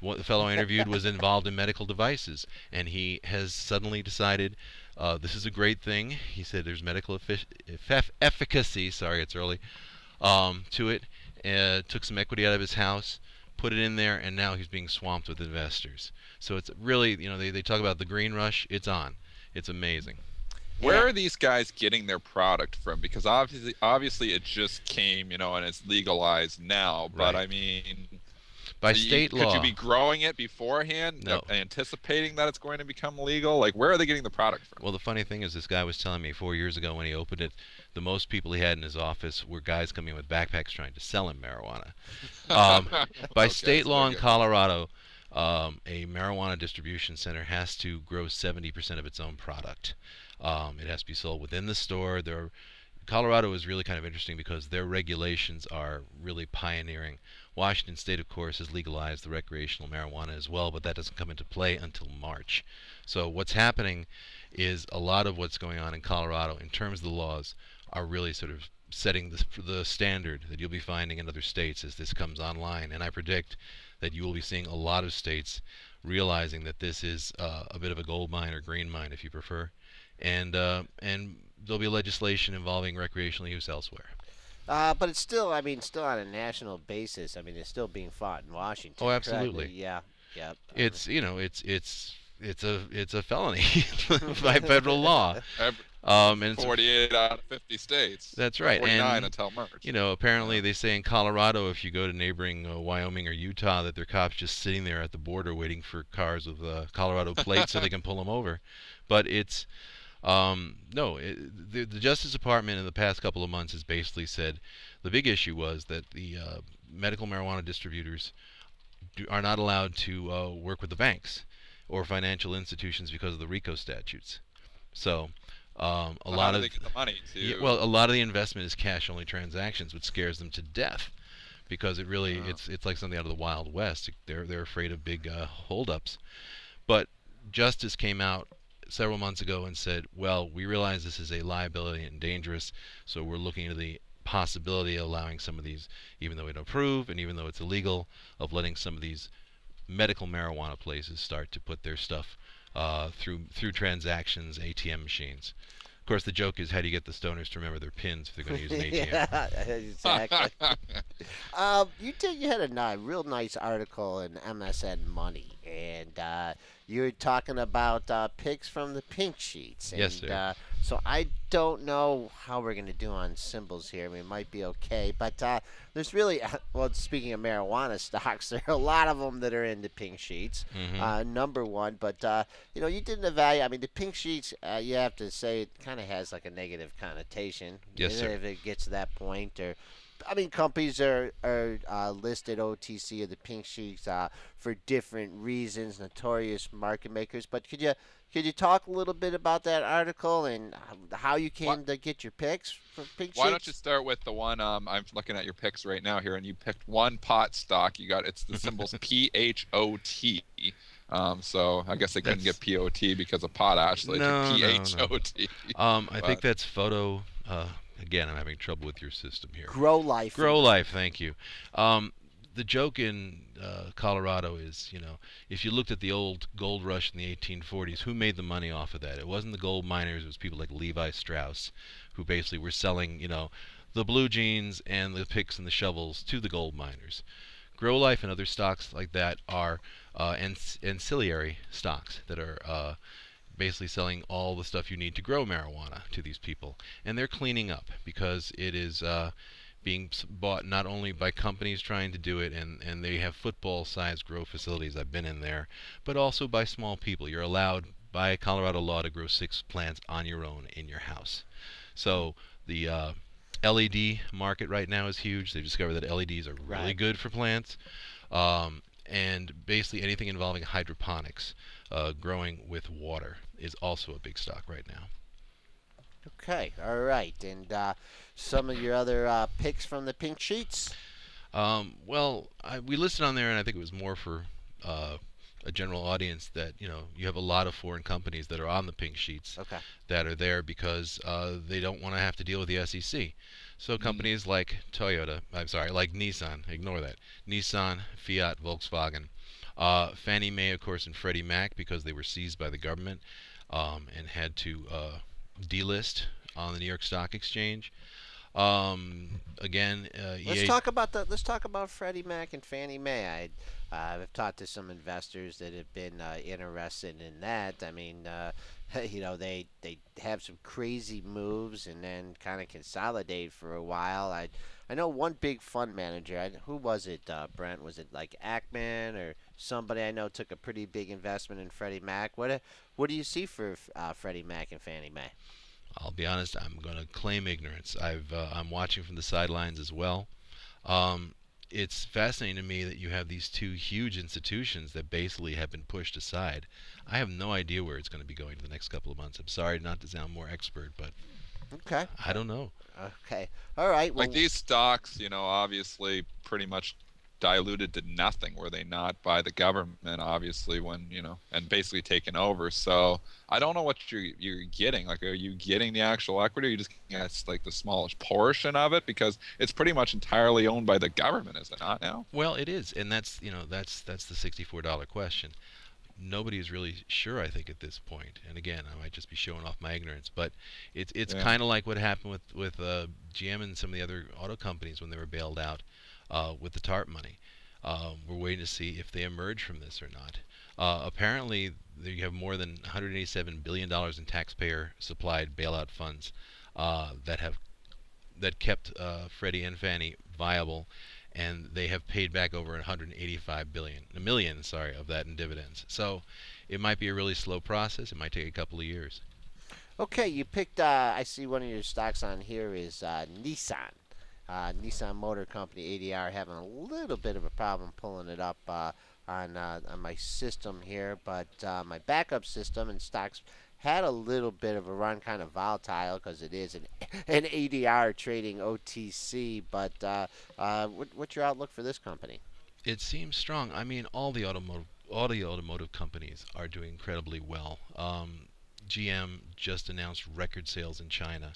What the fellow I interviewed was involved in medical devices, and he has suddenly decided this is a great thing. He said there's medical efficacy. Sorry, it's early. To it. Took some equity out of his house, put it in there, and now he's being swamped with investors. So it's really, they talk about the green rush. It's on. It's amazing. Where Yeah. are these guys getting their product from? Because obviously it just came, and it's legalized now. But Right. I mean, By state could law. you be growing it beforehand, No. anticipating that it's going to become legal? Like, where are they getting the product from? Well, the funny thing is, this guy was telling me 4 years ago when he opened it, the most people he had in his office were guys coming in with backpacks trying to sell him marijuana. By Okay, state that's law very in good. Colorado, a marijuana distribution center has to grow 70% of its own product. It has to be sold within the store. Colorado is really kind of interesting because their regulations are really pioneering. Washington State, of course, has legalized the recreational marijuana as well, but that doesn't come into play until March. So what's happening is a lot of what's going on in Colorado in terms of the laws are really sort of setting the standard that you'll be finding in other states as this comes online. And I predict that you will be seeing a lot of states realizing that this is a bit of a gold mine, or green mine if you prefer, and there'll be legislation involving recreational use elsewhere. But it's still, I mean, still on a national basis. I mean, it's still being fought in Washington, Oh, correct? absolutely. Yeah, yep. It's it's a felony by federal law. Every And it's 48 out of 50 states, That's or right. 49 And until March. apparently Yeah. they say in Colorado, if you go to neighboring Wyoming or Utah, that there are cops just sitting there at the border waiting for cars with Colorado plates so they can pull them over. But it's no, the Justice Department in the past couple of months has basically said the big issue was that the medical marijuana distributors are not allowed to work with the banks or financial institutions because of the RICO statutes. So a So how lot do of they get the money yeah, to? well, a lot of the investment is cash only transactions, which scares them to death because it really Uh, it's like something out of the Wild West. They're afraid of big holdups. But Justice came out several months ago and said, well, we realize this is a liability and dangerous, so we're looking into the possibility of allowing some of these, even though we don't approve and even though it's illegal, of letting some of these medical marijuana places start to put their stuff through transactions, ATM machines. Of course, the joke is how do you get the stoners to remember their pins if they're going to use an ATM? Yeah, exactly. You had a real nice article in MSN Money, and you were talking about pics from the pink sheets, Yes, and sir. so I don't know how we're gonna do on symbols here. I mean, it might be okay, but there's really well. Speaking of marijuana stocks, there are a lot of them that are in the pink sheets. Hmm. Number one, but you didn't evaluate. I mean, the pink sheets. You have to say it kind of has like a negative connotation. Yes, sir. If it gets to that point, or I mean, companies are listed OTC or the pink sheets for different reasons, notorious market makers. But could you talk a little bit about that article and how you What? came to get your picks for pink Why don't you sheets? start with the one? I'm looking at your picks right now here, and you picked one pot stock. You got it's the symbols PHOT. So I guess they couldn't That's get POT because of potash, so they took no, no, no. PHOT. I think But that's photo. Again, I'm having trouble with your system here. Grow life. Grow life, thank you. The joke in Colorado is, if you looked at the old gold rush in the 1840s, who made the money off of that? It wasn't the gold miners, it was people like Levi Strauss, who basically were selling, the blue jeans and the picks and the shovels to the gold miners. Grow Life and other stocks like that are ancillary stocks that are basically selling all the stuff you need to grow marijuana to these people. And they're cleaning up because it is being bought not only by companies trying to do it, and they have football-sized grow facilities, I've been in there, but also by small people. You're allowed by Colorado law to grow 6 plants on your own in your house. So the LED market right now is huge. They've discovered that LEDs are really Right. good for plants. And basically anything involving hydroponics, growing with water, is also a big stock right now. Okay. All right. And some of your other picks from the pink sheets. Well, we listed on there, and I think it was more for uh, a general audience that you have a lot of foreign companies that are on the pink sheets Okay. that are there because they don't want to have to deal with the SEC. So companies like Toyota, I'm sorry, like Nissan, ignore that. Nissan, Fiat, Volkswagen, Fannie Mae, of course, and Freddie Mac because they were seized by the government and had to delist on the New York Stock Exchange. Again, Let's EA. talk about the. Let's talk about Freddie Mac and Fannie Mae. I've talked to some investors that have been interested in that. I mean, they have some crazy moves and then kind of consolidate for a while. I know one big fund manager. Who was it? Brent? Was it like Ackman or somebody I know took a pretty big investment in Freddie Mac? What do you see for Freddie Mac and Fannie Mae? I'll be honest, I'm going to claim ignorance. I'm watching from the sidelines as well. Um, it's fascinating to me that you have these two huge institutions that basically have been pushed aside. I have no idea where it's going to be going the next couple of months. I'm sorry not to sound more expert, but Okay. I don't know. Okay. All right. like Well, these stocks, obviously pretty much diluted to nothing, were they not, by the government, obviously, when and basically taken over. So I don't know what you're getting. Like, are you getting the actual equity? Or are you just getting like the smallest portion of it because it's pretty much entirely owned by the government, is it not now? Well, it is, and that's that's the $64 question. Nobody's really sure, I think, at this point. And again, I might just be showing off my ignorance, but it's Yeah. kind of like what happened with GM and some of the other auto companies when they were bailed out with the TARP money. We're waiting to see if they emerge from this or not. Apparently, you have more than $187 billion in taxpayer-supplied bailout funds that kept Freddie and Fannie viable, and they have paid back over 185 billion, a million, sorry, of that in dividends. So it might be a really slow process. It might take a couple of years. Okay, you picked. I see one of your stocks on here is Nissan. Nissan Motor Company ADR having a little bit of a problem pulling it up on my system here, but my backup system and stocks had a little bit of a run, kind of volatile because it is an ADR trading OTC. But what's your outlook for this company? It seems strong. I mean, all the automotive companies are doing incredibly well. GM just announced record sales in China.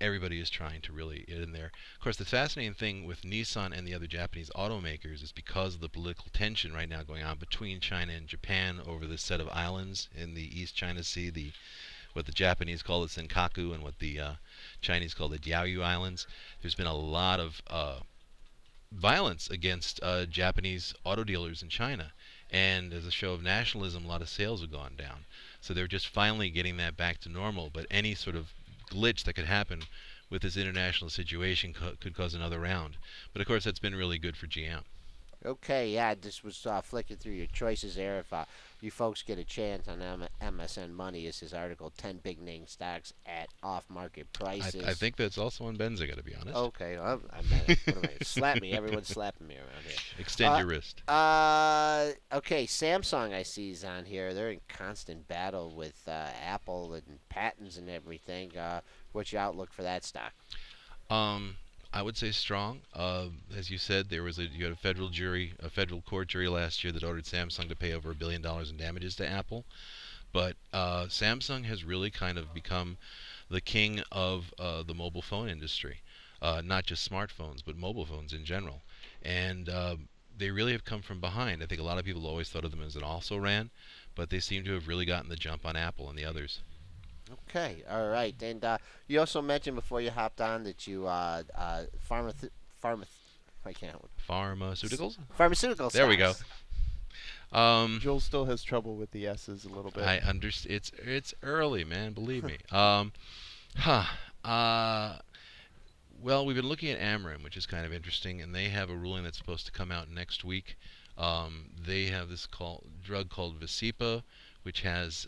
Everybody is trying to really get in there. Of course, the fascinating thing with Nissan and the other Japanese automakers is because of the political tension right now going on between China and Japan over this set of islands in the East China Sea, the what the Japanese call the Senkaku and what the Chinese call the Diaoyu Islands. There's been a lot of violence against Japanese auto dealers in China. And as a show of nationalism, a lot of sales have gone down. So they're just finally getting that back to normal. But any sort of glitch that could happen with this international situation could cause another round. But of course, that's been really good for GM. Okay, yeah, this was flicking through your choices there. If you folks get a chance on MSN Money, is his article 10 Big Name Stocks at Off-Market I Prices. think that's also on Benzinga, to be honest. Okay, well, I meant it. What am I? Slap me. Everyone's slapping me around here. Extend your wrist. Okay, Samsung I see is on here. They're in constant battle with Apple and patents and everything. What's your outlook for that stock? Um, I would say strong. As you said, you had a federal court jury last year that ordered Samsung to pay over $1 billion in damages to Apple. But Samsung has really kind of become the king of the mobile phone industry, not just smartphones, but mobile phones in general. And they really have come from behind. I think a lot of people always thought of them as an also ran, but they seem to have really gotten the jump on Apple and the others. Okay, all right. And you also mentioned before you hopped on that you pharma I can't Pharmaceuticals? pharmaceutical There we go. stocks. Joel still has trouble with the S's a little bit. I understand. It's early, man. Believe me. Huh. Uh, well, we've been looking at Amarin, which is kind of interesting, and they have a ruling that's supposed to come out next week. They have this drug called Visipa, which has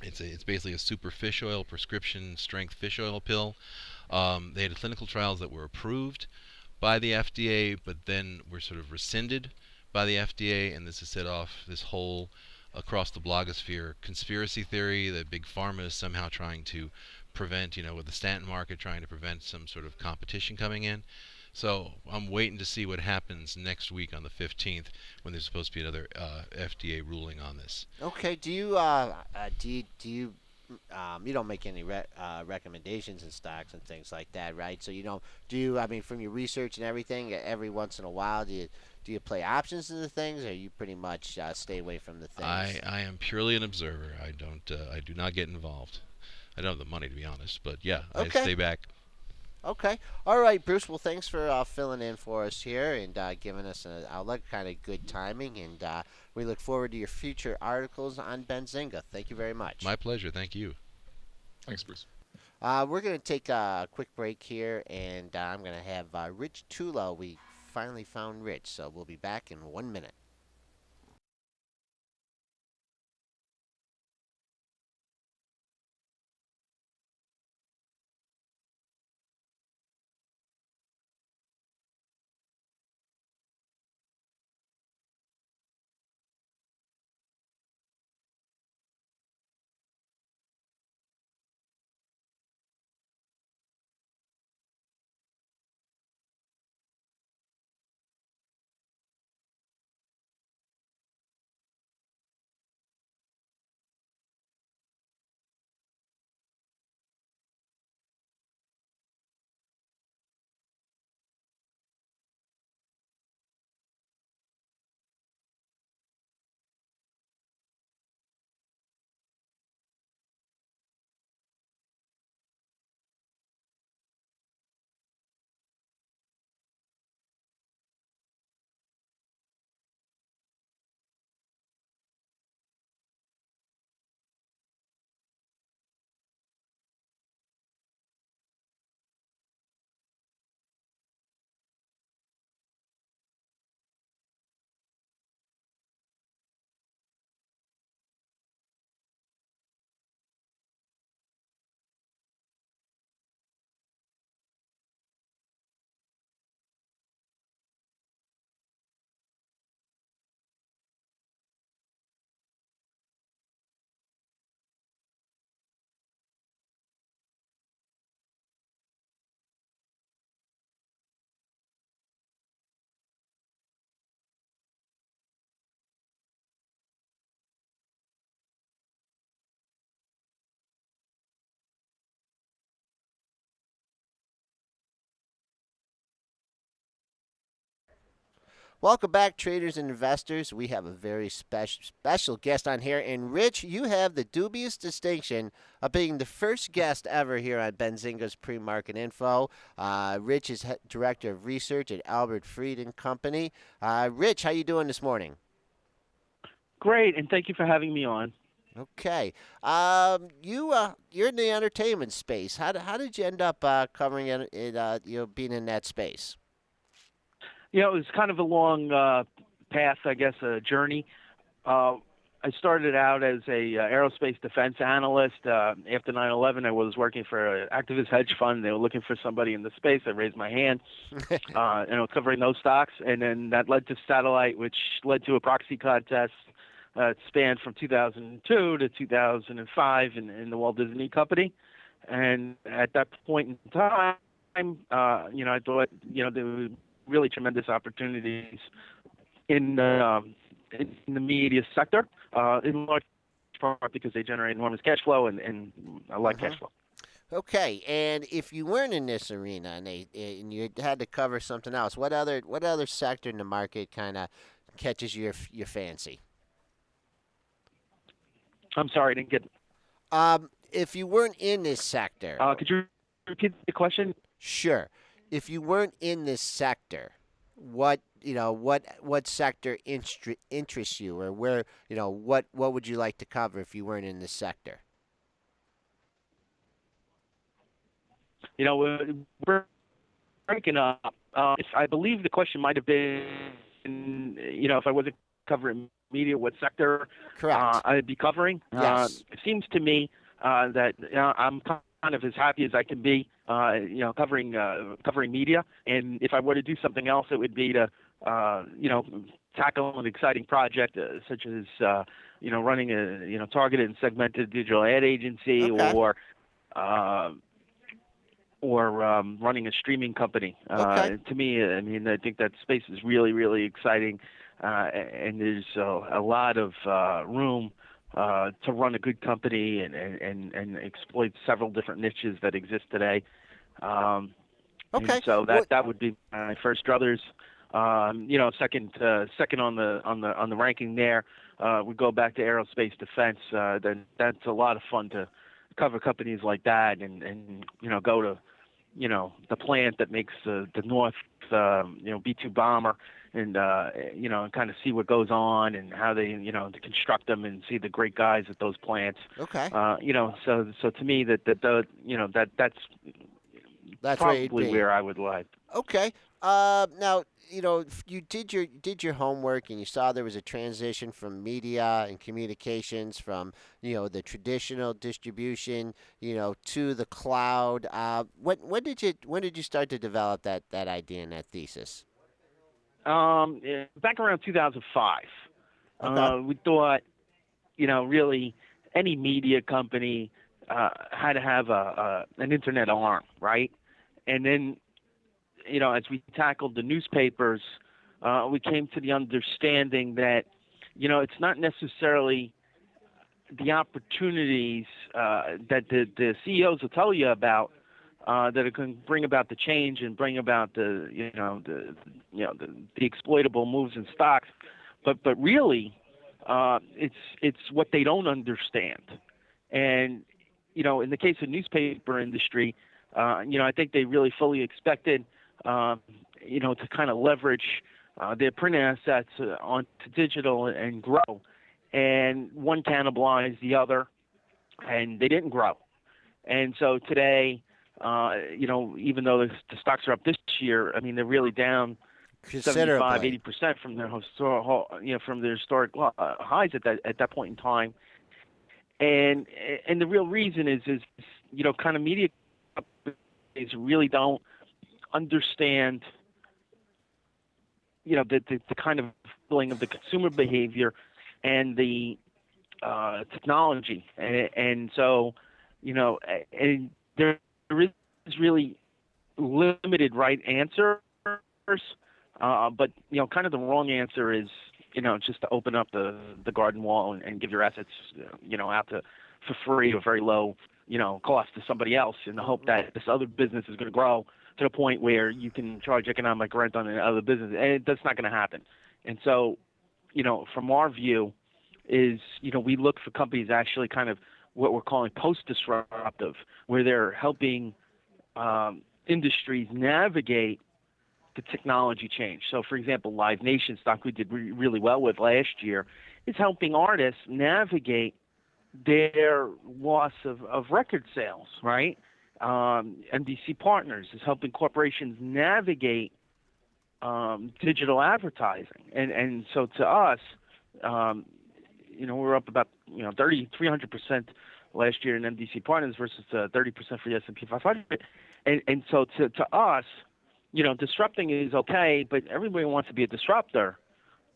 it's basically a super fish oil prescription strength fish oil pill. They had clinical trials that were approved by the FDA, but then were sort of rescinded by the FDA, and this has set off this whole across the blogosphere conspiracy theory that big pharma is somehow trying to prevent, with the statin market, trying to prevent some sort of competition coming in. So I'm waiting to see what happens next week on the 15th when there's supposed to be another FDA ruling on this. Okay, do you you don't make any recommendations in stocks and things like that, right? So you don't do you? I mean, from your research and everything, every once in a while, do you play options into things, or you pretty much stay away from the things? I am purely an observer. I do not get involved. I don't have the money to be honest, but yeah, I Okay, stay back. okay, all right, Bruce. Well, thanks for filling in for us here and giving us an outlook. Kind of good timing, and we look forward to your future articles on Benzinga. Thank you very much. My pleasure. Thank you. Thanks, Bruce. We're going to take a quick break here, and I'm going to have Rich Tullo. We finally found Rich, so we'll be back in 1 minute. Welcome back, traders and investors. We have a very special guest on here. And Rich, you have the dubious distinction of being the first guest ever here on Benzinga's Pre-Market Info. Rich is Director of Research at Albert Fried and Company. Rich, how you doing this morning? Great, and thank you for having me on. Okay. You're in the entertainment space. How did you end up covering being in that space? It was kind of a long path, I guess, a journey. I started out as a aerospace defense analyst. After 9/11, I was working for an activist hedge fund. They were looking for somebody in the space. I raised my hand, and I was covering those stocks. And then that led to satellite, which led to a proxy contest. It spanned from 2002 to 2005 in the Walt Disney Company. And at that point in time, I thought, there were really tremendous opportunities in the media sector, in large part because they generate enormous cash flow, and I like cash flow. Okay, and if you weren't in this arena and you had to cover something else, what other sector in the market kind of catches your fancy? I'm sorry, I didn't get. If you weren't in this sector, Could you repeat the question? sure. If you weren't in this sector, what sector interests you, or where what would you like to cover if you weren't in this sector? We're breaking up. I believe the question might have been, if I wasn't covering media, what sector Correct. I'd be covering. Yes. It seems to me that I'm kind of as happy as I can be, covering media. And if I were to do something else, it would be to, tackle an exciting project such as, running a, targeted and segmented digital ad agency, Okay. or running a streaming company. Okay. To me, I mean, I think that space is really, really exciting, and there's a lot of room to run a good company and exploit several different niches that exist today. Okay. And so that would be my first druthers. Second on the ranking there, we go back to aerospace defense. Then that's a lot of fun to cover companies like that, and go to the plant that makes the North B-2 bomber, and kind of see what goes on and how they to construct them, and see the great guys at those plants. Okay. So to me that's That's where you'd probably be. where I would like. Okay. Now, if you did your homework and you saw there was a transition from media and communications from, the traditional distribution, to the cloud. When did you start to develop that idea and that thesis? Back around 2005, Okay. we thought, really any media company had to have an internet arm, right? And then, as we tackled the newspapers, we came to the understanding that, it's not necessarily the opportunities that the CEOs will tell you about that can bring about the change and bring about the exploitable moves in stocks, but really, it's what they don't understand. And in the case of newspaper industry, I think they really fully expected, to kind of leverage their print assets onto digital and grow. And one cannibalized the other, and they didn't grow. And so today, even though the stocks are up this year, I mean, they're really down 75, Considerably. 80% from their historic highs at that point in time. And the real reason is kind of media companies really don't understand the kind of feeling of the consumer behavior and the technology, and so and there is really limited right answers, but kind of the wrong answer is just to open up the garden wall and give your assets out for free or very low cost to somebody else in the hope that this other business is going to grow to the point where you can charge economic rent on another business, and that's not going to happen. And so, from our view, is we look for companies actually kind of what we're calling post-disruptive, where they're helping industries navigate the technology change. So, for example, Live Nation stock we did really well with last year is helping artists navigate their loss of record sales, right? NBC Partners is helping corporations navigate digital advertising. And so to us, we're up about 300% last year in NBC Partners versus 30% for the S&P 500. And so to us, disrupting is okay, but everybody wants to be a disruptor.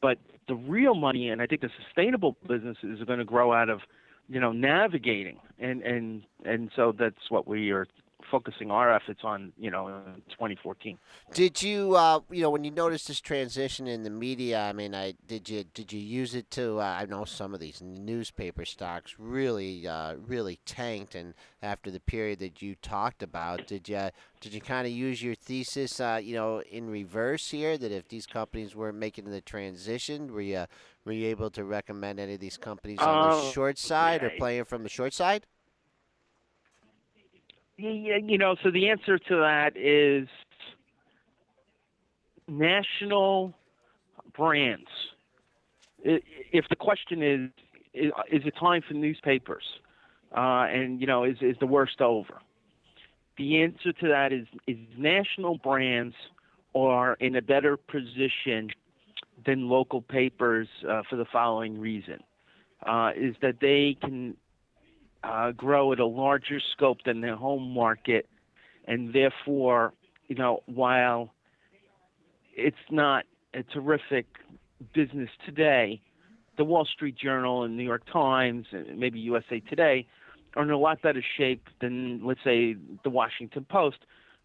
But the real money, and I think the sustainable businesses are going to grow out of, navigating. And so that's what we are focusing our efforts on, in 2014. Did you, when you noticed this transition in the media? I mean, did you use it to? I know some of these newspaper stocks really tanked, and after the period that you talked about, did you kind of use your thesis, in reverse here? That if these companies weren't making the transition, were you able to recommend any of these companies on the short side or playing from the short side? Yeah, so the answer to that is national brands. If the question is it time for newspapers, and is the worst over? The answer to that is national brands are in a better position than local papers for the following reason: is that they can grow at a larger scope than their home market, and therefore, while it's not a terrific business today, the Wall Street Journal and New York Times and maybe USA Today are in a lot better shape than, let's say, the Washington Post,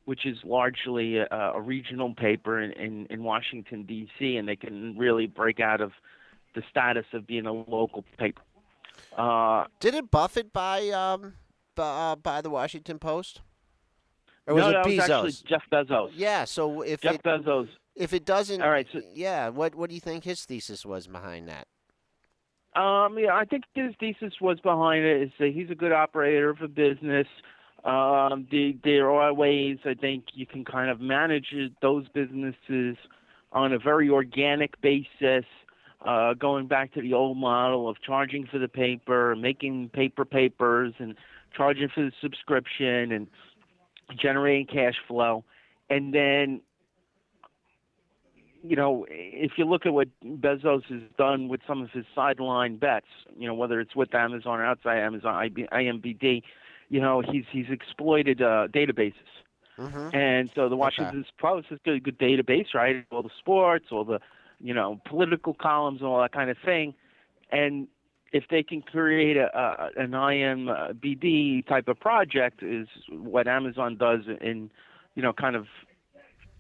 which is largely a regional paper in Washington, D.C., and they can really break out of the status of being a local paper. Didn't Buffett buy the Washington Post? Or was no, it that Bezos? was actually Jeff Bezos. Yeah. So Bezos. if it doesn't, All right. yeah. What do you think his thesis was behind that? Yeah, I think his thesis was behind it is that he's a good operator of a business. There are ways I think you can kind of manage those businesses on a very organic basis, going back to the old model of charging for the paper, making papers, and charging for the subscription and generating cash flow. And then, if you look at what Bezos has done with some of his sideline bets, whether it's with Amazon or outside Amazon, IMBD, he's exploited databases. Mm-hmm. And so the Washington Post has got a good database, right? All the sports, all the, political columns and all that kind of thing. And if they can create an IMBD type of project, is what Amazon does in, kind of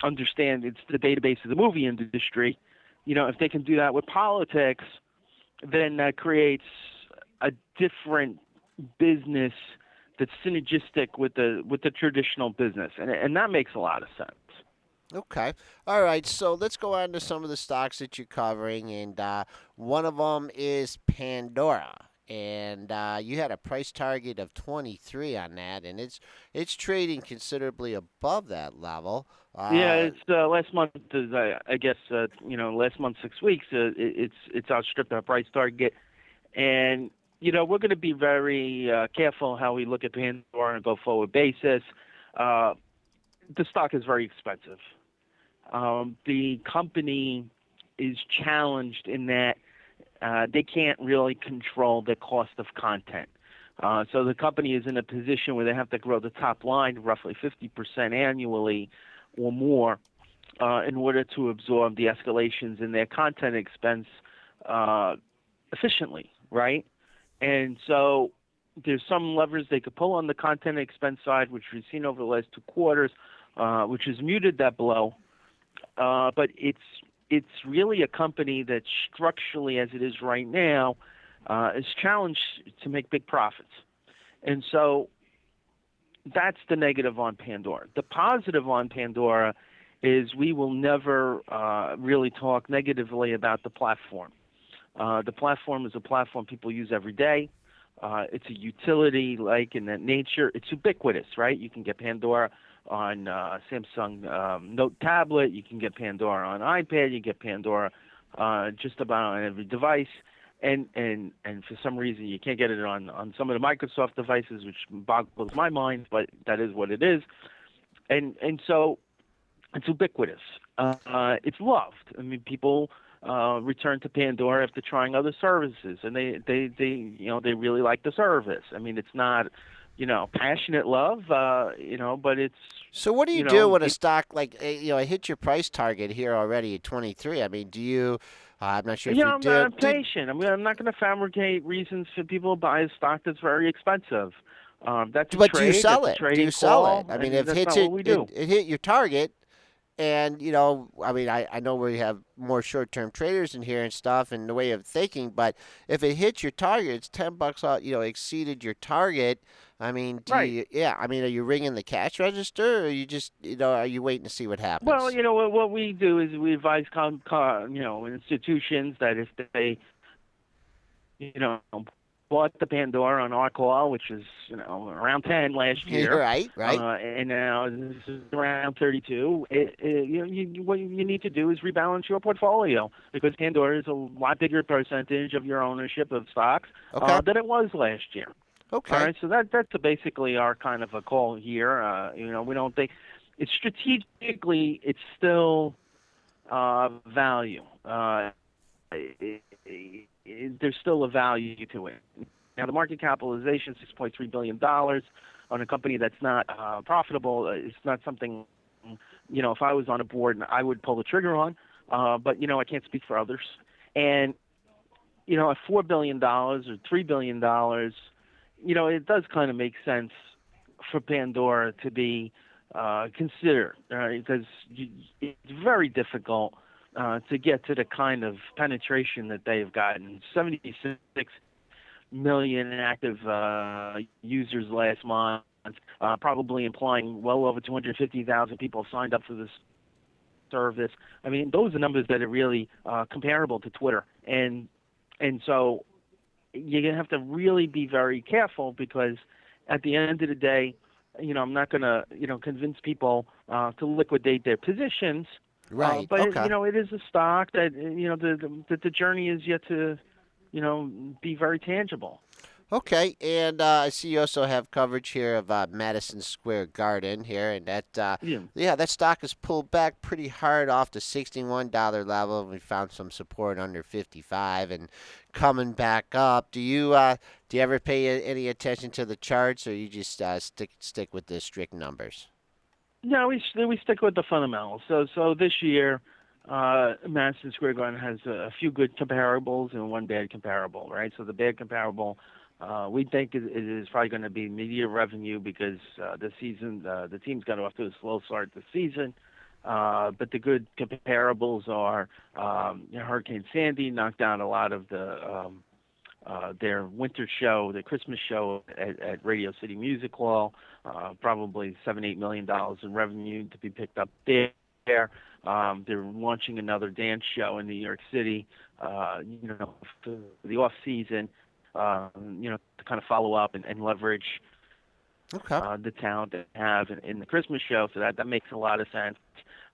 understand it's the database of the movie industry. If they can do that with politics, then that creates a different business that's synergistic with the traditional business, and that makes a lot of sense. Okay. All right. So let's go on to some of the stocks that you're covering, and one of them is Pandora. And you had a price target of 23 on that, and it's trading considerably above that level. Yeah, it's last month is I guess last month 6 weeks it's outstripped our price target, and we're going to be very careful how we look at Pandora on a go forward basis. The stock is very expensive. The company is challenged in that they can't really control the cost of content. So the company is in a position where they have to grow the top line roughly 50% annually or more in order to absorb the escalations in their content expense efficiently, right? And so there's some levers they could pull on the content expense side, which we've seen over the last 2 quarters, which has muted that blow. But it's really a company that structurally, as it is right now, is challenged to make big profits. And so, that's the negative on Pandora. The positive on Pandora is we will never really talk negatively about the platform. The platform is a platform people use every day. It's a utility like in that nature. It's ubiquitous, right? You can get Pandora on Samsung Note tablet. You can get Pandora on iPad. You get Pandora just about on every device. And for some reason you can't get it on some of the Microsoft devices, which boggles my mind, but that is what it is. And so it's ubiquitous. It's loved. I mean, people return to Pandora after trying other services, and they really like the service. I mean, it's not passionate love, but it's So what do you do when a stock like it hit your price target here already at 23? I mean, do you? I'm not sure if you do. I'm patient. I mean, I'm not going to fabricate reasons for people to buy a stock that's very expensive. That's a But trade. do you sell That's a it? Do trading you sell call. it? I mean, and if that's hits not what we do. it hit your target, and I mean, I know we have more short-term traders in here and stuff, and the way of thinking. But if it hits your target, it's $10 out. Exceeded your target. I mean, Right. Yeah. I mean, are you ringing the cash register, or are you just are you waiting to see what happens? Well, what we do is we advise institutions that if they you know, bought the Pandora on our call, which is around 10 last year, Right, right. and now this is around 32. What you need to do is rebalance your portfolio because Pandora is a lot bigger percentage of your ownership of stocks Okay. than it was last year. Okay. All right, so that's basically our kind of a call here. We don't think it's strategically it's still value. There's still a value to it. Now, the market capitalization, $6.3 billion on a company that's not profitable. It's not something, if I was on a board, I would pull the trigger on. But, I can't speak for others. And, at $4 billion or $3 billion, it does kind of make sense for Pandora to be considered, because it's very difficult to get to the kind of penetration that they've gotten. 76 million active users last month, probably implying well over 250,000 people signed up for this service. I mean, those are numbers that are really comparable to Twitter. And so you're going to have to really be very careful because at the end of the day, I'm not going to, convince people to liquidate their positions. Right. But Okay. it is a stock that the journey is yet to be very tangible. Okay, and I see you also have coverage here of Madison Square Garden here, and Yeah. that stock has pulled back pretty hard off the $61 level. We found some support under 55 and coming back up. Do you ever pay any attention to the charts, or you just stick with the strict numbers? No, we stick with the fundamentals. So this year, Madison Square Garden has a few good comparables and one bad comparable, right? So the bad comparable, we think it is probably going to be media revenue because the team's got off to a slow start this season. But the good comparables are Hurricane Sandy knocked down a lot of their winter show, their Christmas show at Radio City Music Hall, probably $7-8 million in revenue to be picked up there. They're launching another dance show in New York City, for the off season, to kind of follow up and leverage Okay. the talent they have in the Christmas show. So that makes a lot of sense.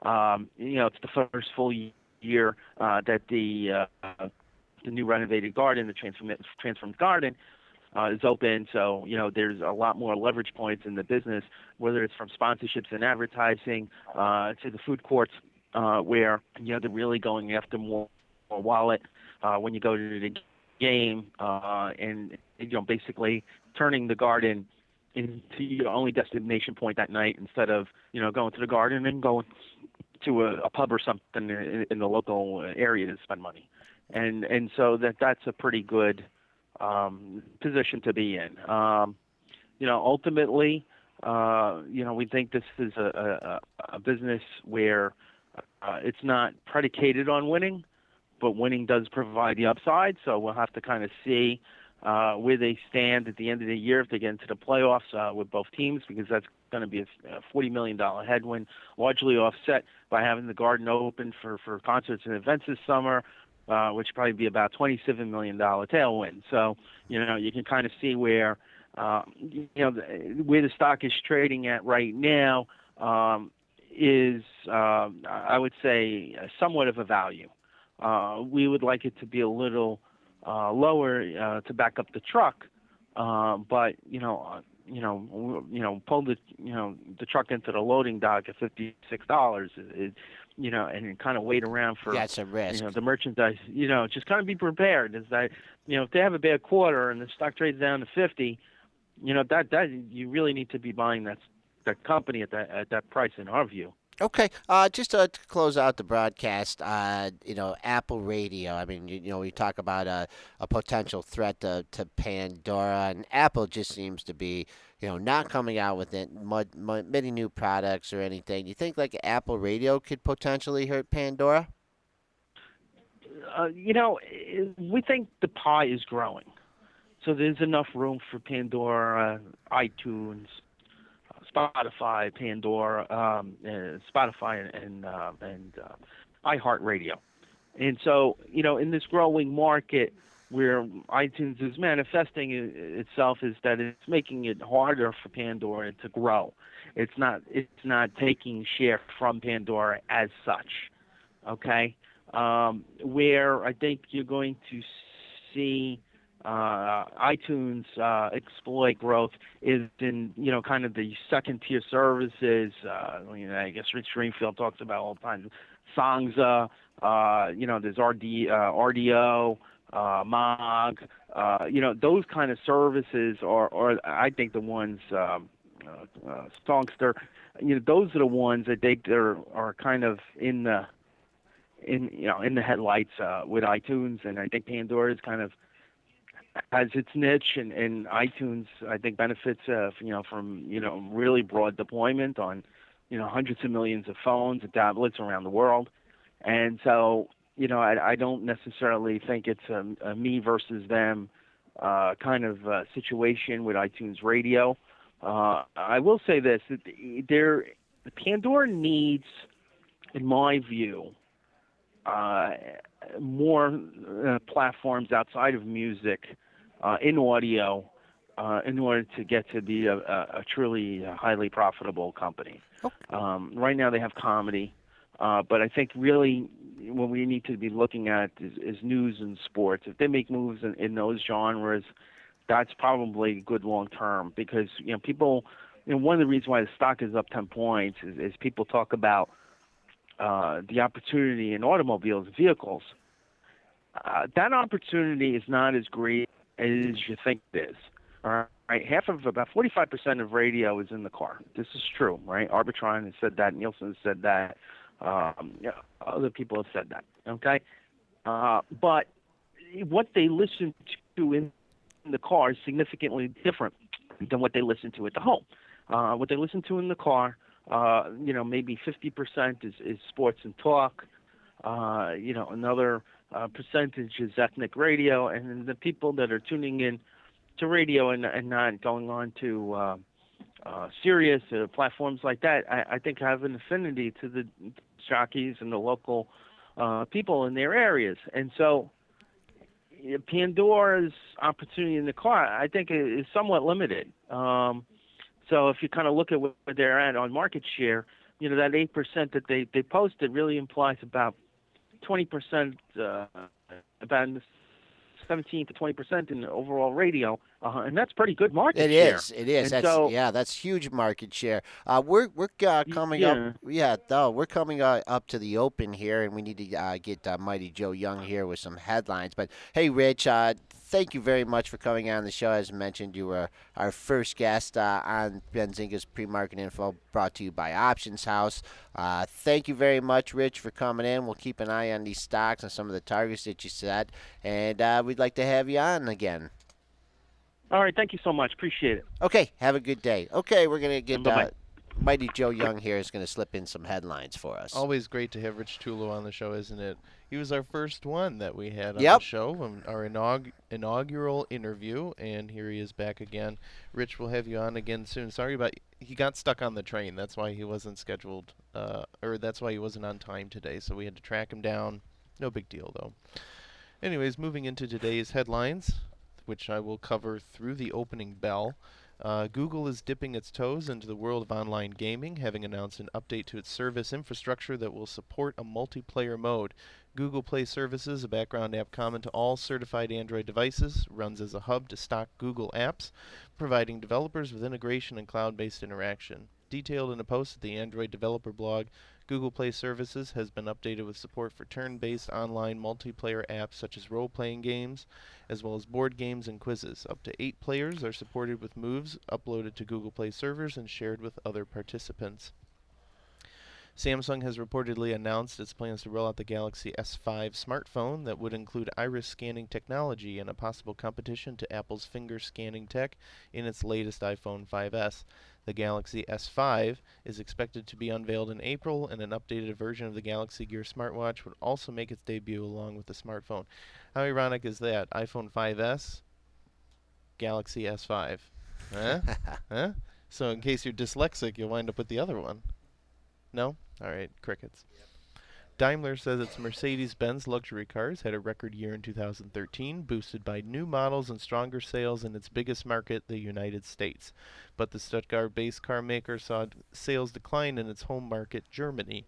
It's the first full year that the new renovated garden, the transformed garden, is open. So, there's a lot more leverage points in the business, whether it's from sponsorships and advertising to the food courts, where, they're really going after more wallet when you go to the game and, basically turning the garden into your only destination point that night instead of, going to the garden and going to a pub or something in the local area to spend money. And so that's a pretty good position to be in. Ultimately, we think this is a business where it's not predicated on winning, but winning does provide the upside. So we'll have to kind of see where they stand at the end of the year if they get into the playoffs with both teams, because that's going to be a $40 million headwind, largely offset by having the Garden open for concerts and events this summer, which would probably be about $27 million tailwind. So, you can kind of see where, where the stock is trading at right now is, I would say, somewhat of a value. We would like it to be a little lower to back up the truck, but pull the truck into the loading dock at $56, and kind of wait around for That's a risk. the merchandise. Just kind of be prepared. Is that if they have a bad quarter and the stock trades down to 50, that you really need to be buying that company at that price in our view. Okay, just to close out the broadcast, Apple Radio. I mean, we talk about a potential threat to Pandora, and Apple just seems to be, not coming out with many new products or anything. Do you think like Apple Radio could potentially hurt Pandora? We think the pie is growing, so there's enough room for Pandora, iTunes, Spotify, Pandora, Spotify, and iHeartRadio. And so, in this growing market where iTunes is manifesting itself, is that it's making it harder for Pandora to grow. It's not taking share from Pandora as such. Okay, where I think you're going to see iTunes exploit growth is in kind of the second tier services. I guess Rich Greenfield talks about all the time. Songza, there's RDO, Mog, those kind of services are I think the ones. Songster, those are the ones that are kind of in the headlights with iTunes, and I think Pandora is kind of has its niche, and iTunes I think benefits from really broad deployment on hundreds of millions of phones and tablets around the world, and so I don't necessarily think it's a me versus them kind of situation with iTunes Radio. I will say this: Pandora needs, in my view, more platforms outside of music in audio in order to get to be a truly highly profitable company. Right now they have comedy, but I think really what we need to be looking at is news and sports. If they make moves in those genres, that's probably good long term, because people, one of the reasons why the stock is up 10 points is people talk about the opportunity in automobiles, vehicles. That opportunity is not as great as you think it is. All right, about 45% of radio is in the car. This is true, right? Arbitron has said that. Nielsen has said that. Other people have said that. Okay, but what they listen to in the car is significantly different than what they listen to at the home. What they listen to in the car, maybe 50% is sports and talk. Another percentage is ethnic radio, and the people that are tuning in to radio and not going on to Sirius platforms like that, I think have an affinity to the jockeys and the local people in their areas. And so Pandora's opportunity in the car, I think, is somewhat limited. So if you kind of look at where they're at on market share, that 8% that they posted really implies about 20%, about 17 to 20% in the overall radio, and that's pretty good market share. It is. And That's huge market share. We're coming up. Yeah, though we're coming up to the open here, and we need to get Mighty Joe Young here with some headlines. But hey, Rich, thank you very much for coming on the show. As mentioned, you were our first guest on Benzinga's pre-market info, brought to you by OptionsHouse. Thank you very much, Rich, for coming in. We'll keep an eye on these stocks and some of the targets that you set, and we'd like to have you on again. All right, thank you so much. Appreciate it. Okay, have a good day. Okay, we're gonna get Mighty Joe Young here is going to slip in some headlines for us. Always great to have Rich Tullo on the show, isn't it? He was our first one that we had on the Yep. show, our inaugural interview, and here he is back again. Rich, we'll have you on again soon. Sorry about he got stuck on the train. That's why he wasn't scheduled, or that's why he wasn't on time today. So we had to track him down. No big deal though. Anyways, moving into today's headlines, which I will cover through the opening bell. Google is dipping its toes into the world of online gaming, having announced an update to its service infrastructure that will support a multiplayer mode. Google Play Services, a background app common to all certified Android devices, runs as a hub to stock Google apps, providing developers with integration and cloud-based interaction. Detailed in a post at the Android developer blog, Google Play Services has been updated with support for turn-based online multiplayer apps such as role-playing games, as well as board games and quizzes. Up to 8 players are supported with moves uploaded to Google Play servers and shared with other participants. Samsung has reportedly announced its plans to roll out the Galaxy S5 smartphone that would include iris scanning technology in a possible competition to Apple's finger scanning tech in its latest iPhone 5S. The Galaxy S5 is expected to be unveiled in April, and an updated version of the Galaxy Gear smartwatch would also make its debut along with the smartphone. How ironic is that? iPhone 5S, Galaxy S5. Huh? Huh? So in case you're dyslexic, you'll wind up with the other one. No? Alright, crickets. Daimler says its Mercedes-Benz luxury cars had a record year in 2013, boosted by new models and stronger sales in its biggest market, the United States. But the Stuttgart-based car maker saw sales decline in its home market, Germany.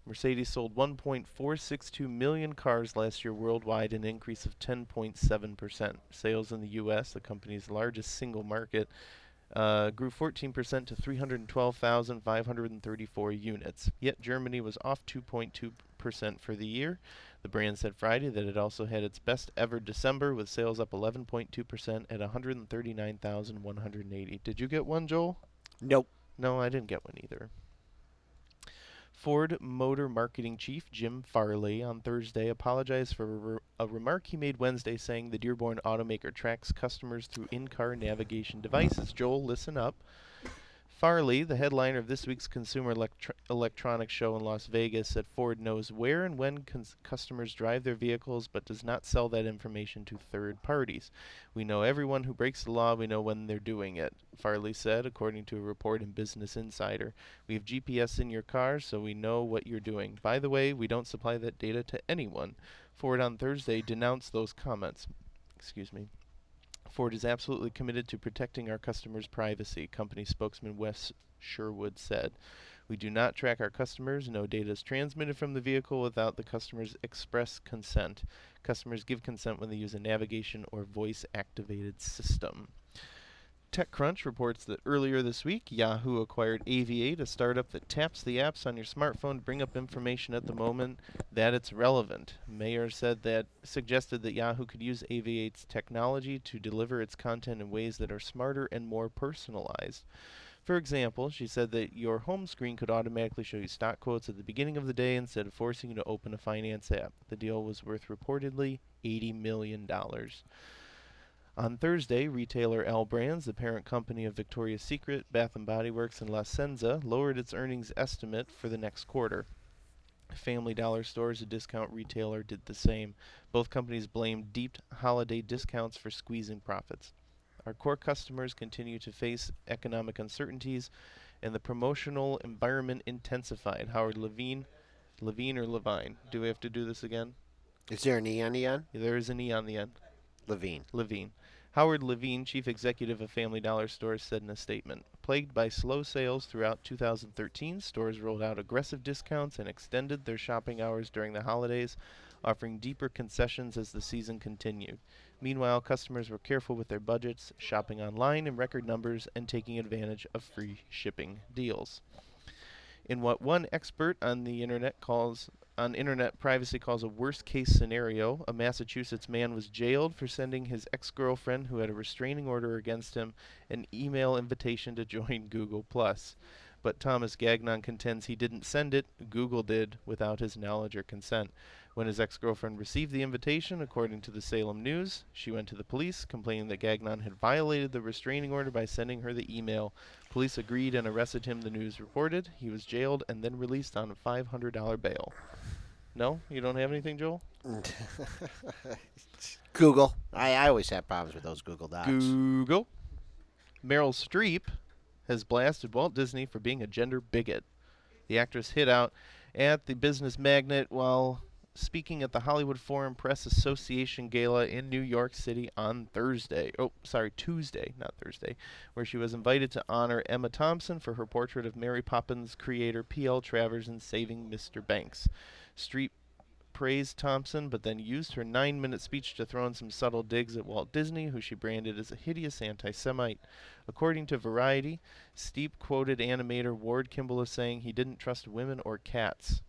Mercedes sold 1.462 million cars last year worldwide, an increase of 10.7%. Sales in the U.S., the company's largest single market, grew 14% to 312,534 units. Yet Germany was off 2.2% for the year. The brand said Friday that it also had its best ever December, with sales up 11.2% at 139,180. Did you get one, Joel? Nope. No, I didn't get one either. Ford Motor Marketing Chief Jim Farley on Thursday apologized for a remark he made Wednesday, saying the Dearborn automaker tracks customers through in-car navigation devices. Joel, listen up. Farley, the headliner of this week's Consumer Electronics Show in Las Vegas, said Ford knows where and when customers drive their vehicles, but does not sell that information to third parties. We know everyone who breaks the law. We know when they're doing it, Farley said, according to a report in Business Insider. We have GPS in your car, so we know what you're doing. By the way, we don't supply that data to anyone. Ford on Thursday denounced those comments. Excuse me. Ford is absolutely committed to protecting our customers' privacy, company spokesman Wes Sherwood said. We do not track our customers. No data is transmitted from the vehicle without the customer's express consent. Customers give consent when they use a navigation or voice-activated system. TechCrunch reports that earlier this week, Yahoo acquired AV8, a startup that taps the apps on your smartphone to bring up information at the moment that it's relevant. Mayer suggested that Yahoo could use AV8's technology to deliver its content in ways that are smarter and more personalized. For example, she said that your home screen could automatically show you stock quotes at the beginning of the day instead of forcing you to open a finance app. The deal was worth reportedly $80 million. On Thursday, retailer L Brands, the parent company of Victoria's Secret, Bath & Body Works, and La Senza, lowered its earnings estimate for the next quarter. Family Dollar Stores, a discount retailer, did the same. Both companies blamed deep holiday discounts for squeezing profits. Our core customers continue to face economic uncertainties, and the promotional environment intensified. Howard Levine or Levine? Do we have to do this again? Is there an E on the end? There is an E on the end. Levine. Howard Levine, chief executive of Family Dollar Stores, said in a statement, plagued by slow sales throughout 2013, stores rolled out aggressive discounts and extended their shopping hours during the holidays, offering deeper concessions as the season continued. Meanwhile, customers were careful with their budgets, shopping online in record numbers and taking advantage of free shipping deals. In what one expert on the internet privacy calls a worst-case scenario, a Massachusetts man was jailed for sending his ex-girlfriend, who had a restraining order against him, an email invitation to join Google+. But Thomas Gagnon contends he didn't send it, Google did, without his knowledge or consent. When his ex-girlfriend received the invitation, according to the Salem News, she went to the police, complaining that Gagnon had violated the restraining order by sending her the email. Police agreed and arrested him, the news reported. He was jailed and then released on a $500 bail. No? You don't have anything, Joel? Google. I always have problems with those Google Docs. Google. Meryl Streep has blasted Walt Disney for being a gender bigot. The actress hit out at the business magnate while speaking at the Hollywood Foreign Press Association Gala in New York City on Tuesday, not Thursday, where she was invited to honor Emma Thompson for her portrait of Mary Poppins creator P.L. Travers in Saving Mr. Banks. Streep praised Thompson, but then used her 9-minute speech to throw in some subtle digs at Walt Disney, who she branded as a hideous anti-Semite. According to Variety, Streep quoted animator Ward Kimball as saying he didn't trust women or cats.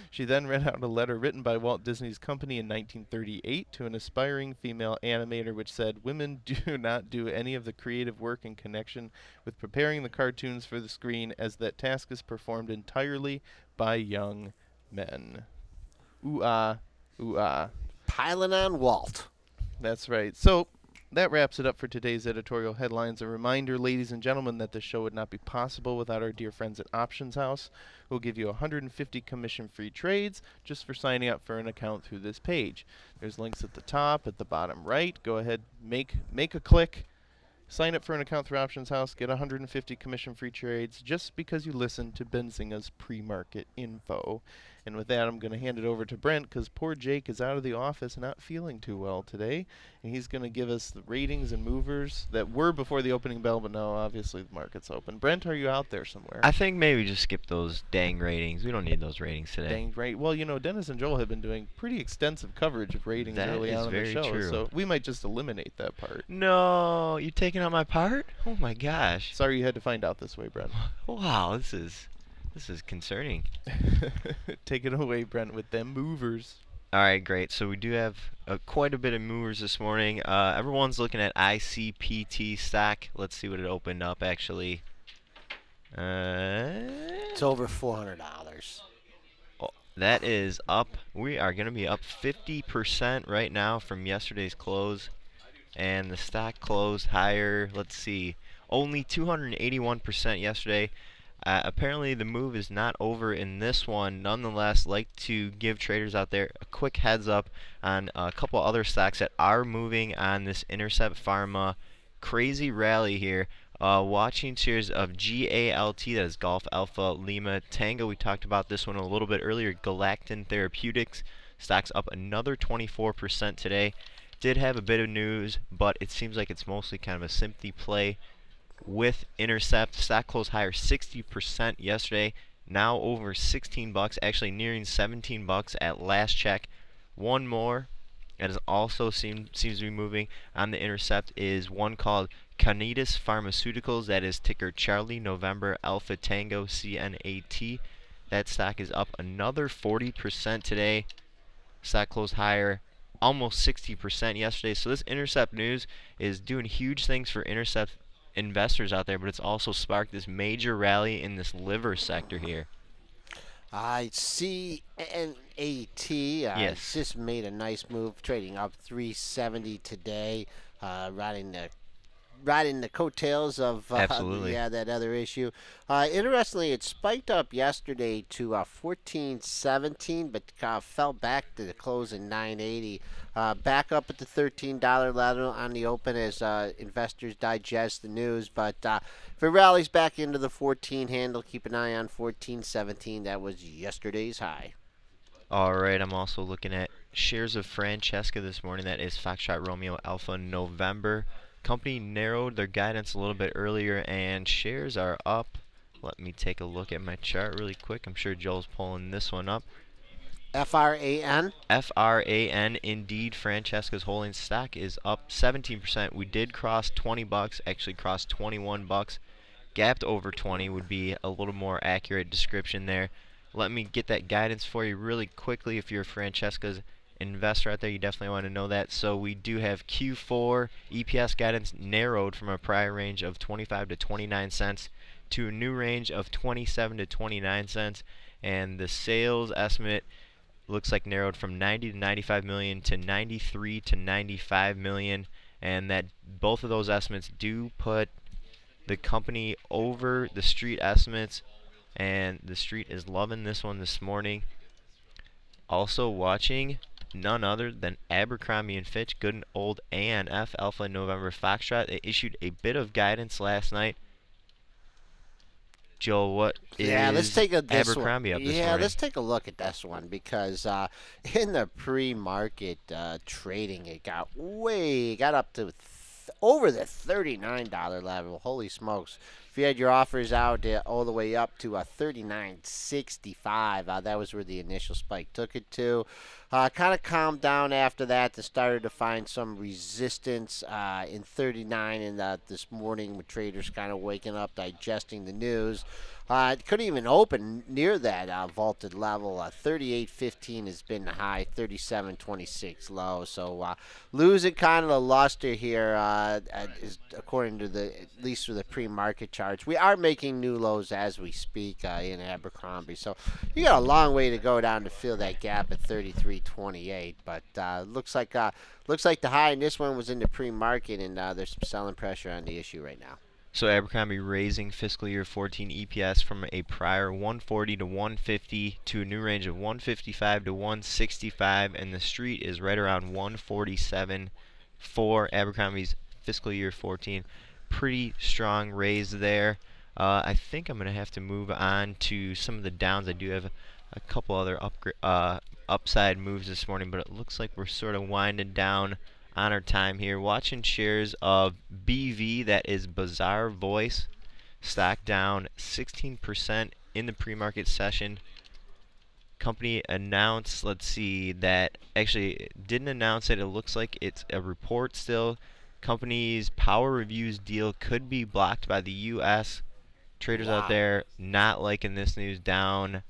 She then read out a letter written by Walt Disney's company in 1938 to an aspiring female animator which said, "Women do not do any of the creative work in connection with preparing the cartoons for the screen, as that task is performed entirely by young men." Ooh-ah, ooh-ah. Piling on Walt. That's right. So that wraps it up for today's editorial headlines. A reminder, ladies and gentlemen, that the show would not be possible without our dear friends at OptionsHouse, who will give you 150 commission-free trades just for signing up for an account through this page. There's links at the top, at the bottom right. Go ahead, make a click, sign up for an account through OptionsHouse, get 150 commission-free trades just because you listened to Benzinga's pre-market info. And with that, I'm going to hand it over to Brent, because poor Jake is out of the office, not feeling too well today. And he's going to give us the ratings and movers that were before the opening bell, but now obviously the market's open. Brent, are you out there somewhere? I think maybe just skip those dang ratings. We don't need those ratings today. Dang right. Well, Dennis and Joel have been doing pretty extensive coverage of ratings That early is on in the very show, true. so we might just eliminate that part. No, you taking out my part? Oh my gosh. Sorry you had to find out this way, Brent. Wow, this is concerning. Take it away, Brent, with them movers. All right, great. So we do have quite a bit of movers this morning. Everyone's looking at ICPT stock. Let's see what it opened up actually. It's over $400. Oh, that is up. We are going to be up 50% right now from yesterday's close. And the stock closed higher. Let's see. Only 281% yesterday. Apparently the move is not over in this one. Nonetheless, like to give traders out there a quick heads up on a couple other stocks that are moving on this Intercept Pharma crazy rally here. Watching shares of GALT, that is Golf Alpha Lima Tango. We talked about this one a little bit earlier. Galactin Therapeutics stock's up another 24% today. Did have a bit of news, but it seems like it's mostly kind of a sympathy play with Intercept. Stock closed higher 60% yesterday, now over 16 bucks, actually nearing 17 bucks at last check. One more that is also seems to be moving on the Intercept is one called Canitas Pharmaceuticals, that is ticker Charlie November Alpha Tango CNAT. That stock is up another 40% today. Stock closed higher almost 60% yesterday. So this Intercept news is doing huge things for Intercept investors out there, but it's also sparked this major rally in this liver sector here. I see NAT. Yes. Just made a nice move, trading up 370 today, riding the coattails of Absolutely. that other issue. Interestingly, it spiked up yesterday to 14.17, but fell back to the close in 9.80. Back up at the $13 level on the open as investors digest the news. But if it rallies back into the 14 handle, keep an eye on 14.17. That was yesterday's high. All right, I'm also looking at shares of Francesca this morning. That is Foxtrot Romeo Alpha November. Company narrowed their guidance a little bit earlier, and shares are up. Let me take a look at my chart really quick. I'm sure Joel's pulling this one up. FRAN. FRAN, indeed. Francesca's holding stock is up 17%. We did cross 20 bucks, actually crossed 21 bucks. Gapped over 20 would be a little more accurate description there. Let me get that guidance for you really quickly. If you're Francesca's investor out there, you definitely want to know that. So we do have Q4 EPS guidance narrowed from a prior range of 25 to 29 cents to a new range of 27 to 29 cents, and the sales estimate looks like narrowed from 90 to 95 million to 93 to 95 million, and that both of those estimates do put the company over the street estimates, and the street is loving this one this morning. Also watching none other than Abercrombie and Fitch, good and old ANF Alpha November Foxtrot. They issued a bit of guidance last night. Joel, what Yeah, let's is take this one. Abercrombie up this Yeah, morning? let's take a look at this one because in the pre-market trading, it got up to over the $39 level. Holy smokes! If you had your offers out all the way up to 39.65, that was where the initial spike took it to. Kind of calmed down after that. They started to find some resistance in 39, and this morning with traders kind of waking up, digesting the news. It couldn't even open near that vaulted level. 38.15 has been the high, 37.26 low. So losing kind of the luster here, is according to at least for the pre-market charts. We are making new lows as we speak in Abercrombie. So you got a long way to go down to fill that gap at 33.28. But looks like the high in this one was in the pre-market, and there's some selling pressure on the issue right now. So Abercrombie raising fiscal year 14 EPS from a prior 140 to 150 to a new range of 155 to 165, and the street is right around 147 for Abercrombie's fiscal year 14. Pretty strong raise there. I think I'm going to have to move on to some of the downs. I do have a couple other upside moves this morning, but it looks like we're sort of winding down on our time here. Watching shares of BV, that is Bizarre Voice, stock down 16% in the pre-market session. Company announced, let's see, that actually didn't announce it. It looks like it's a report still. Company's power reviews deal could be blocked by the U.S. Traders out there not liking this news. Down.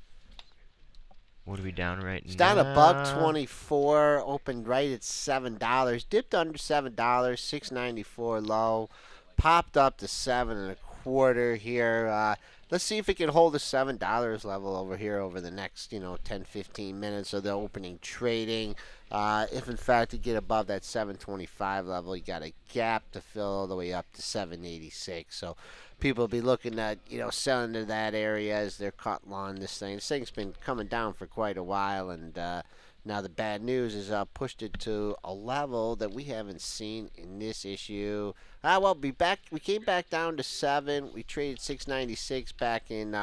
What are we down right It's now? down $1.24, opened right at $7, dipped under $7, 6.94 low, popped up to 7.25 here. Let's see if it can hold the $7 level over here over the next 10-15 minutes of the opening trading. If in fact you get above that 7.25 level, you got a gap to fill all the way up to 7.86. So people will be looking at selling to that area as they're caught long this thing. This thing's been coming down for quite a while, and now the bad news is pushed it to a level that we haven't seen in this issue. We came back down to 7. We traded 6.96 back in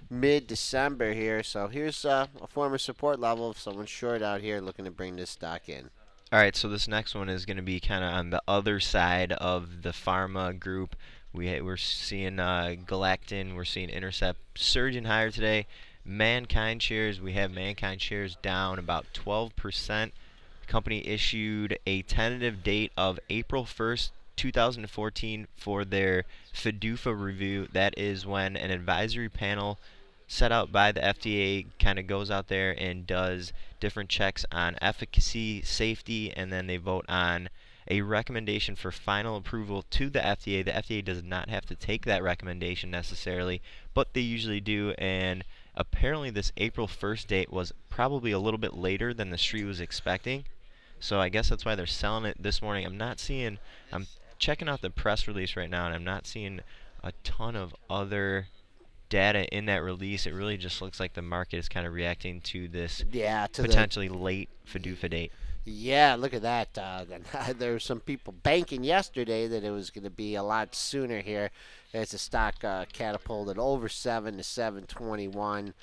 mid-December here. So here's a former support level if someone's short out here looking to bring this stock in. All right, so this next one is going to be kind of on the other side of the pharma group. We're seeing Galactin, we're seeing Intercept surging higher today. Mankind shares, we have Mankind shares down about 12%. The company issued a tentative date of April 1st, 2014 for their FDUFA review. That is when an advisory panel set out by the FDA kind of goes out there and does different checks on efficacy, safety, and then they vote on a recommendation for final approval to the FDA. The FDA does not have to take that recommendation necessarily, but they usually do, and apparently this April 1st date was probably a little bit later than the street was expecting. So I guess that's why they're selling it this morning. I'm checking out the press release right now, and I'm not seeing a ton of other data in that release. It really just looks like the market is kind of reacting to this potentially late FDUFA date. Yeah, look at that. There were some people banking yesterday that it was going to be a lot sooner here as the stock catapulted over 7 to 7.21.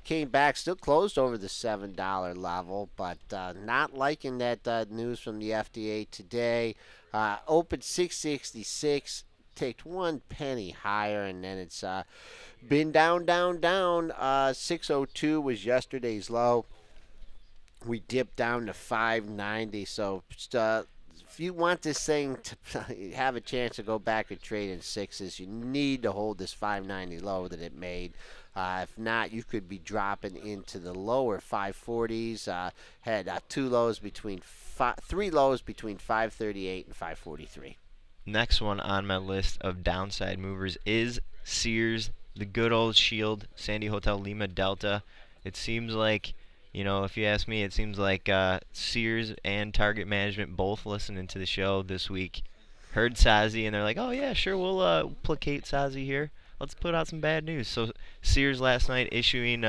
Came back, still closed over the $7 level, but not liking that news from the FDA today. Opened 666, ticked 1 penny higher, and then it's been down. 602 was yesterday's low. We dipped down to 590. So if you want this thing to have a chance to go back and trade in sixes, you need to hold this 590 low that it made. If not, you could be dropping into the lower 540s. Had three lows between 538 and 543. Next one on my list of downside movers is Sears, the good old Shield, Sandy Hotel Lima Delta. It seems like, if you ask me, it seems like Sears and Target Management both listening to the show this week heard Sazi and they're like, oh yeah, sure, we'll placate Sazi here. Let's put out some bad news. So Sears last night issuing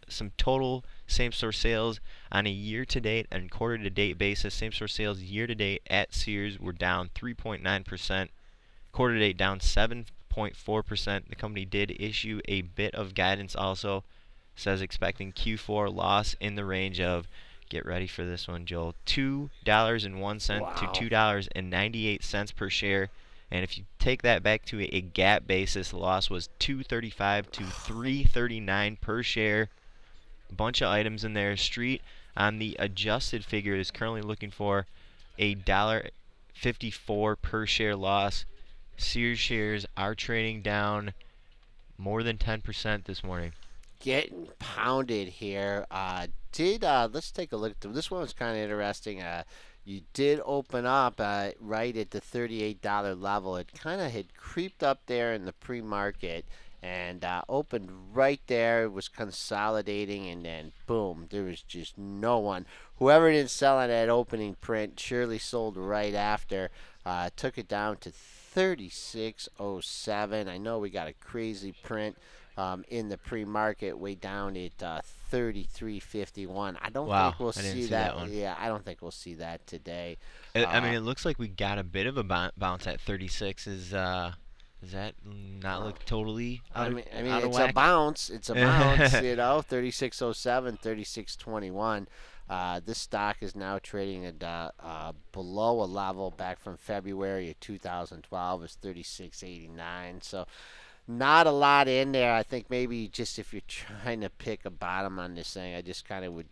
some total same-store sales on a year-to-date and quarter-to-date basis. Same-store sales year-to-date at Sears were down 3.9%. Quarter-to-date down 7.4%. The company did issue a bit of guidance also. Says expecting Q4 loss in the range of, get ready for this one, Joel, $2.01 to Wow. $2.98 per share. And if you take that back to a GAAP basis, the loss was $2.35 to $3.39 per share. A bunch of items in there. Street on the adjusted figure is currently looking for a $1.54 per share loss. Sears shares are trading down more than 10% this morning. Getting pounded here. Let's take a look at this one was kind of interesting. You did open up right at the $38 level. It kind of had creeped up there in the pre-market and opened right there. It was consolidating, and then boom, there was just no one. Whoever didn't sell on that opening print surely sold right after. Took it down to 36.07. I know we got a crazy print in the pre-market way down at 33.51. I don't Wow, think we'll I didn't see see that. that one. Yeah, I don't think we'll see that today. I mean, Uh, it looks like we got a bit of a bounce at 36. Does that not look totally I mean, out of it's a whack? bounce. It's a bounce. 36.07, 36.21. This stock is now trading at below a level back from February of 2012 is 36.89. So not a lot in there. I think maybe just if you're trying to pick a bottom on this thing, I just kind of would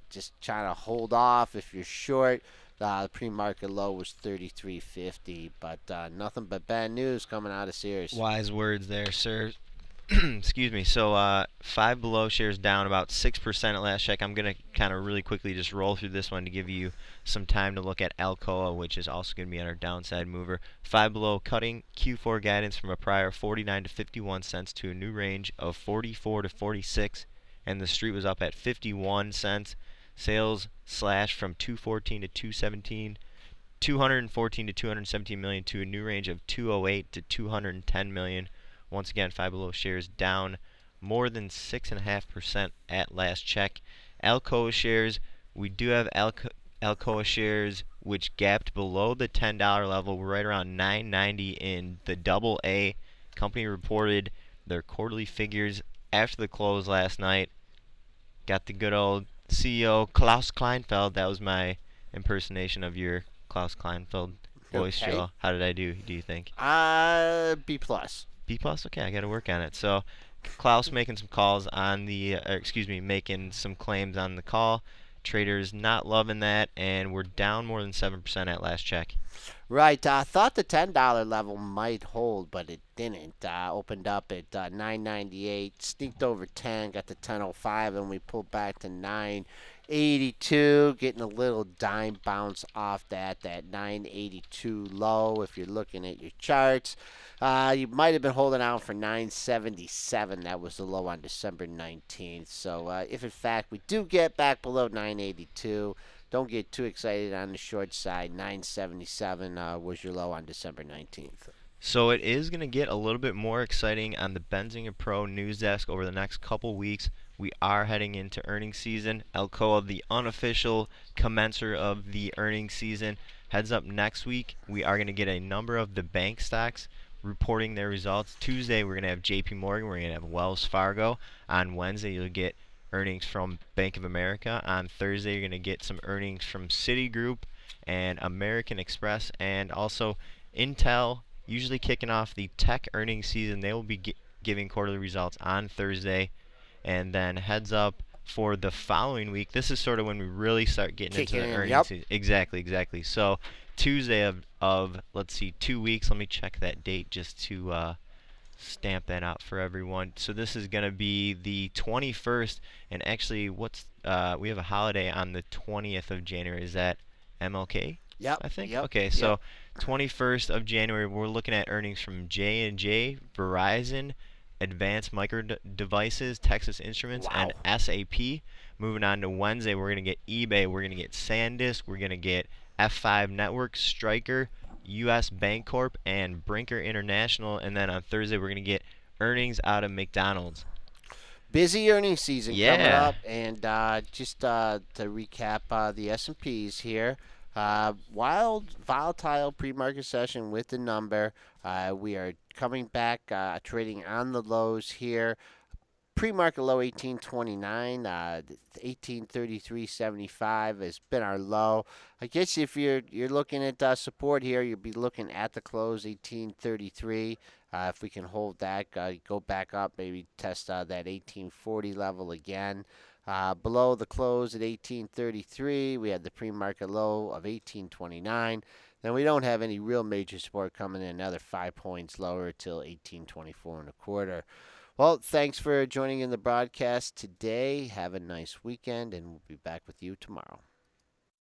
just try to hold off if you're short. The pre-market low was 33.50, but nothing but bad news coming out of Sears. Wise words there, sir. Excuse me. So, Five Below shares down about 6% at last check. I'm going to kind of really quickly just roll through this one to give you some time to look at Alcoa, which is also going to be on our downside mover. Five Below cutting Q4 guidance from a prior 49 to 51 cents to a new range of 44 to 46, and the street was up at 51 cents. Sales slashed from 214 to 217. 214 to 217 million to a new range of 208 to 210 million. Once again, Five Below shares down more than 6.5% at last check. Alcoa shares, we do have Alcoa shares which gapped below the $10 level. We're right around 9.90 in the double A. Company reported their quarterly figures after the close last night. Got the good old CEO Klaus Kleinfeld. That was my impersonation of your Klaus Kleinfeld voice, Okay. Joe. How did I do you think? B plus. B plus? Okay, I got to work on it. So, Klaus making some calls on making some claims on the call. Traders not loving that, and we're down more than 7% at last check. Right. I thought the $10 level might hold, but it didn't. Opened up at 9.98, sneaked over 10, got to 10.05, and we pulled back to 9.82, getting a little dime bounce off that 9.82 low. If you're looking at your charts, you might have been holding out for 9.77. That was the low on December 19th. So if in fact we do get back below 9.82. Don't get too excited on the short side. 977 was your low on December 19th. So it is going to get a little bit more exciting on the Benzinga Pro news desk over the next couple weeks. We are heading into earnings season. Alcoa, the unofficial commencer of the earnings season, heads up next week. We are going to get a number of the bank stocks reporting their results. Tuesday, we're going to have JP Morgan. We're going to have Wells Fargo. On Wednesday, you'll get earnings from Bank of America. On Thursday, you're going to get some earnings from Citigroup and American Express, and also Intel, usually kicking off the tech earnings season. They will be giving quarterly results on Thursday. And then heads up for the following week. This is sort of when we really start getting into Kicking the in, earnings yep. season. Exactly. So Tuesday of let's see, 2 weeks. Let me check that date just to stamp that out for everyone. So this is going to be the 21st, and actually, we have a holiday on the 20th of January. Is that MLK? Yep. I think. Yep. Okay, so 21st of January, we're looking at earnings from J&J, Verizon, Advanced Micro Devices, Texas Instruments, Wow. and SAP. Moving on to Wednesday, we're going to get eBay, we're going to get SanDisk, we're going to get F5 Networks, Stryker, U.S. Bancorp, and Brinker International. And then on Thursday, we're going to get earnings out of McDonald's. Busy earnings season coming Yeah. up, and just to recap the S&Ps here. Wild, volatile pre-market session with the number. We are coming back, trading on the lows here. Pre-market low 1829, 1833.75 has been our low. I guess if you're looking at support here, you'll be looking at the close 1833. If we can hold that, go back up, maybe test that 1840 level again. Below the close at 1833, we had the pre-market low of 1829. Then we don't have any real major support coming in, another 5 points lower till 1824 and a quarter. Well, thanks for joining in the broadcast today. Have a nice weekend, and we'll be back with you tomorrow.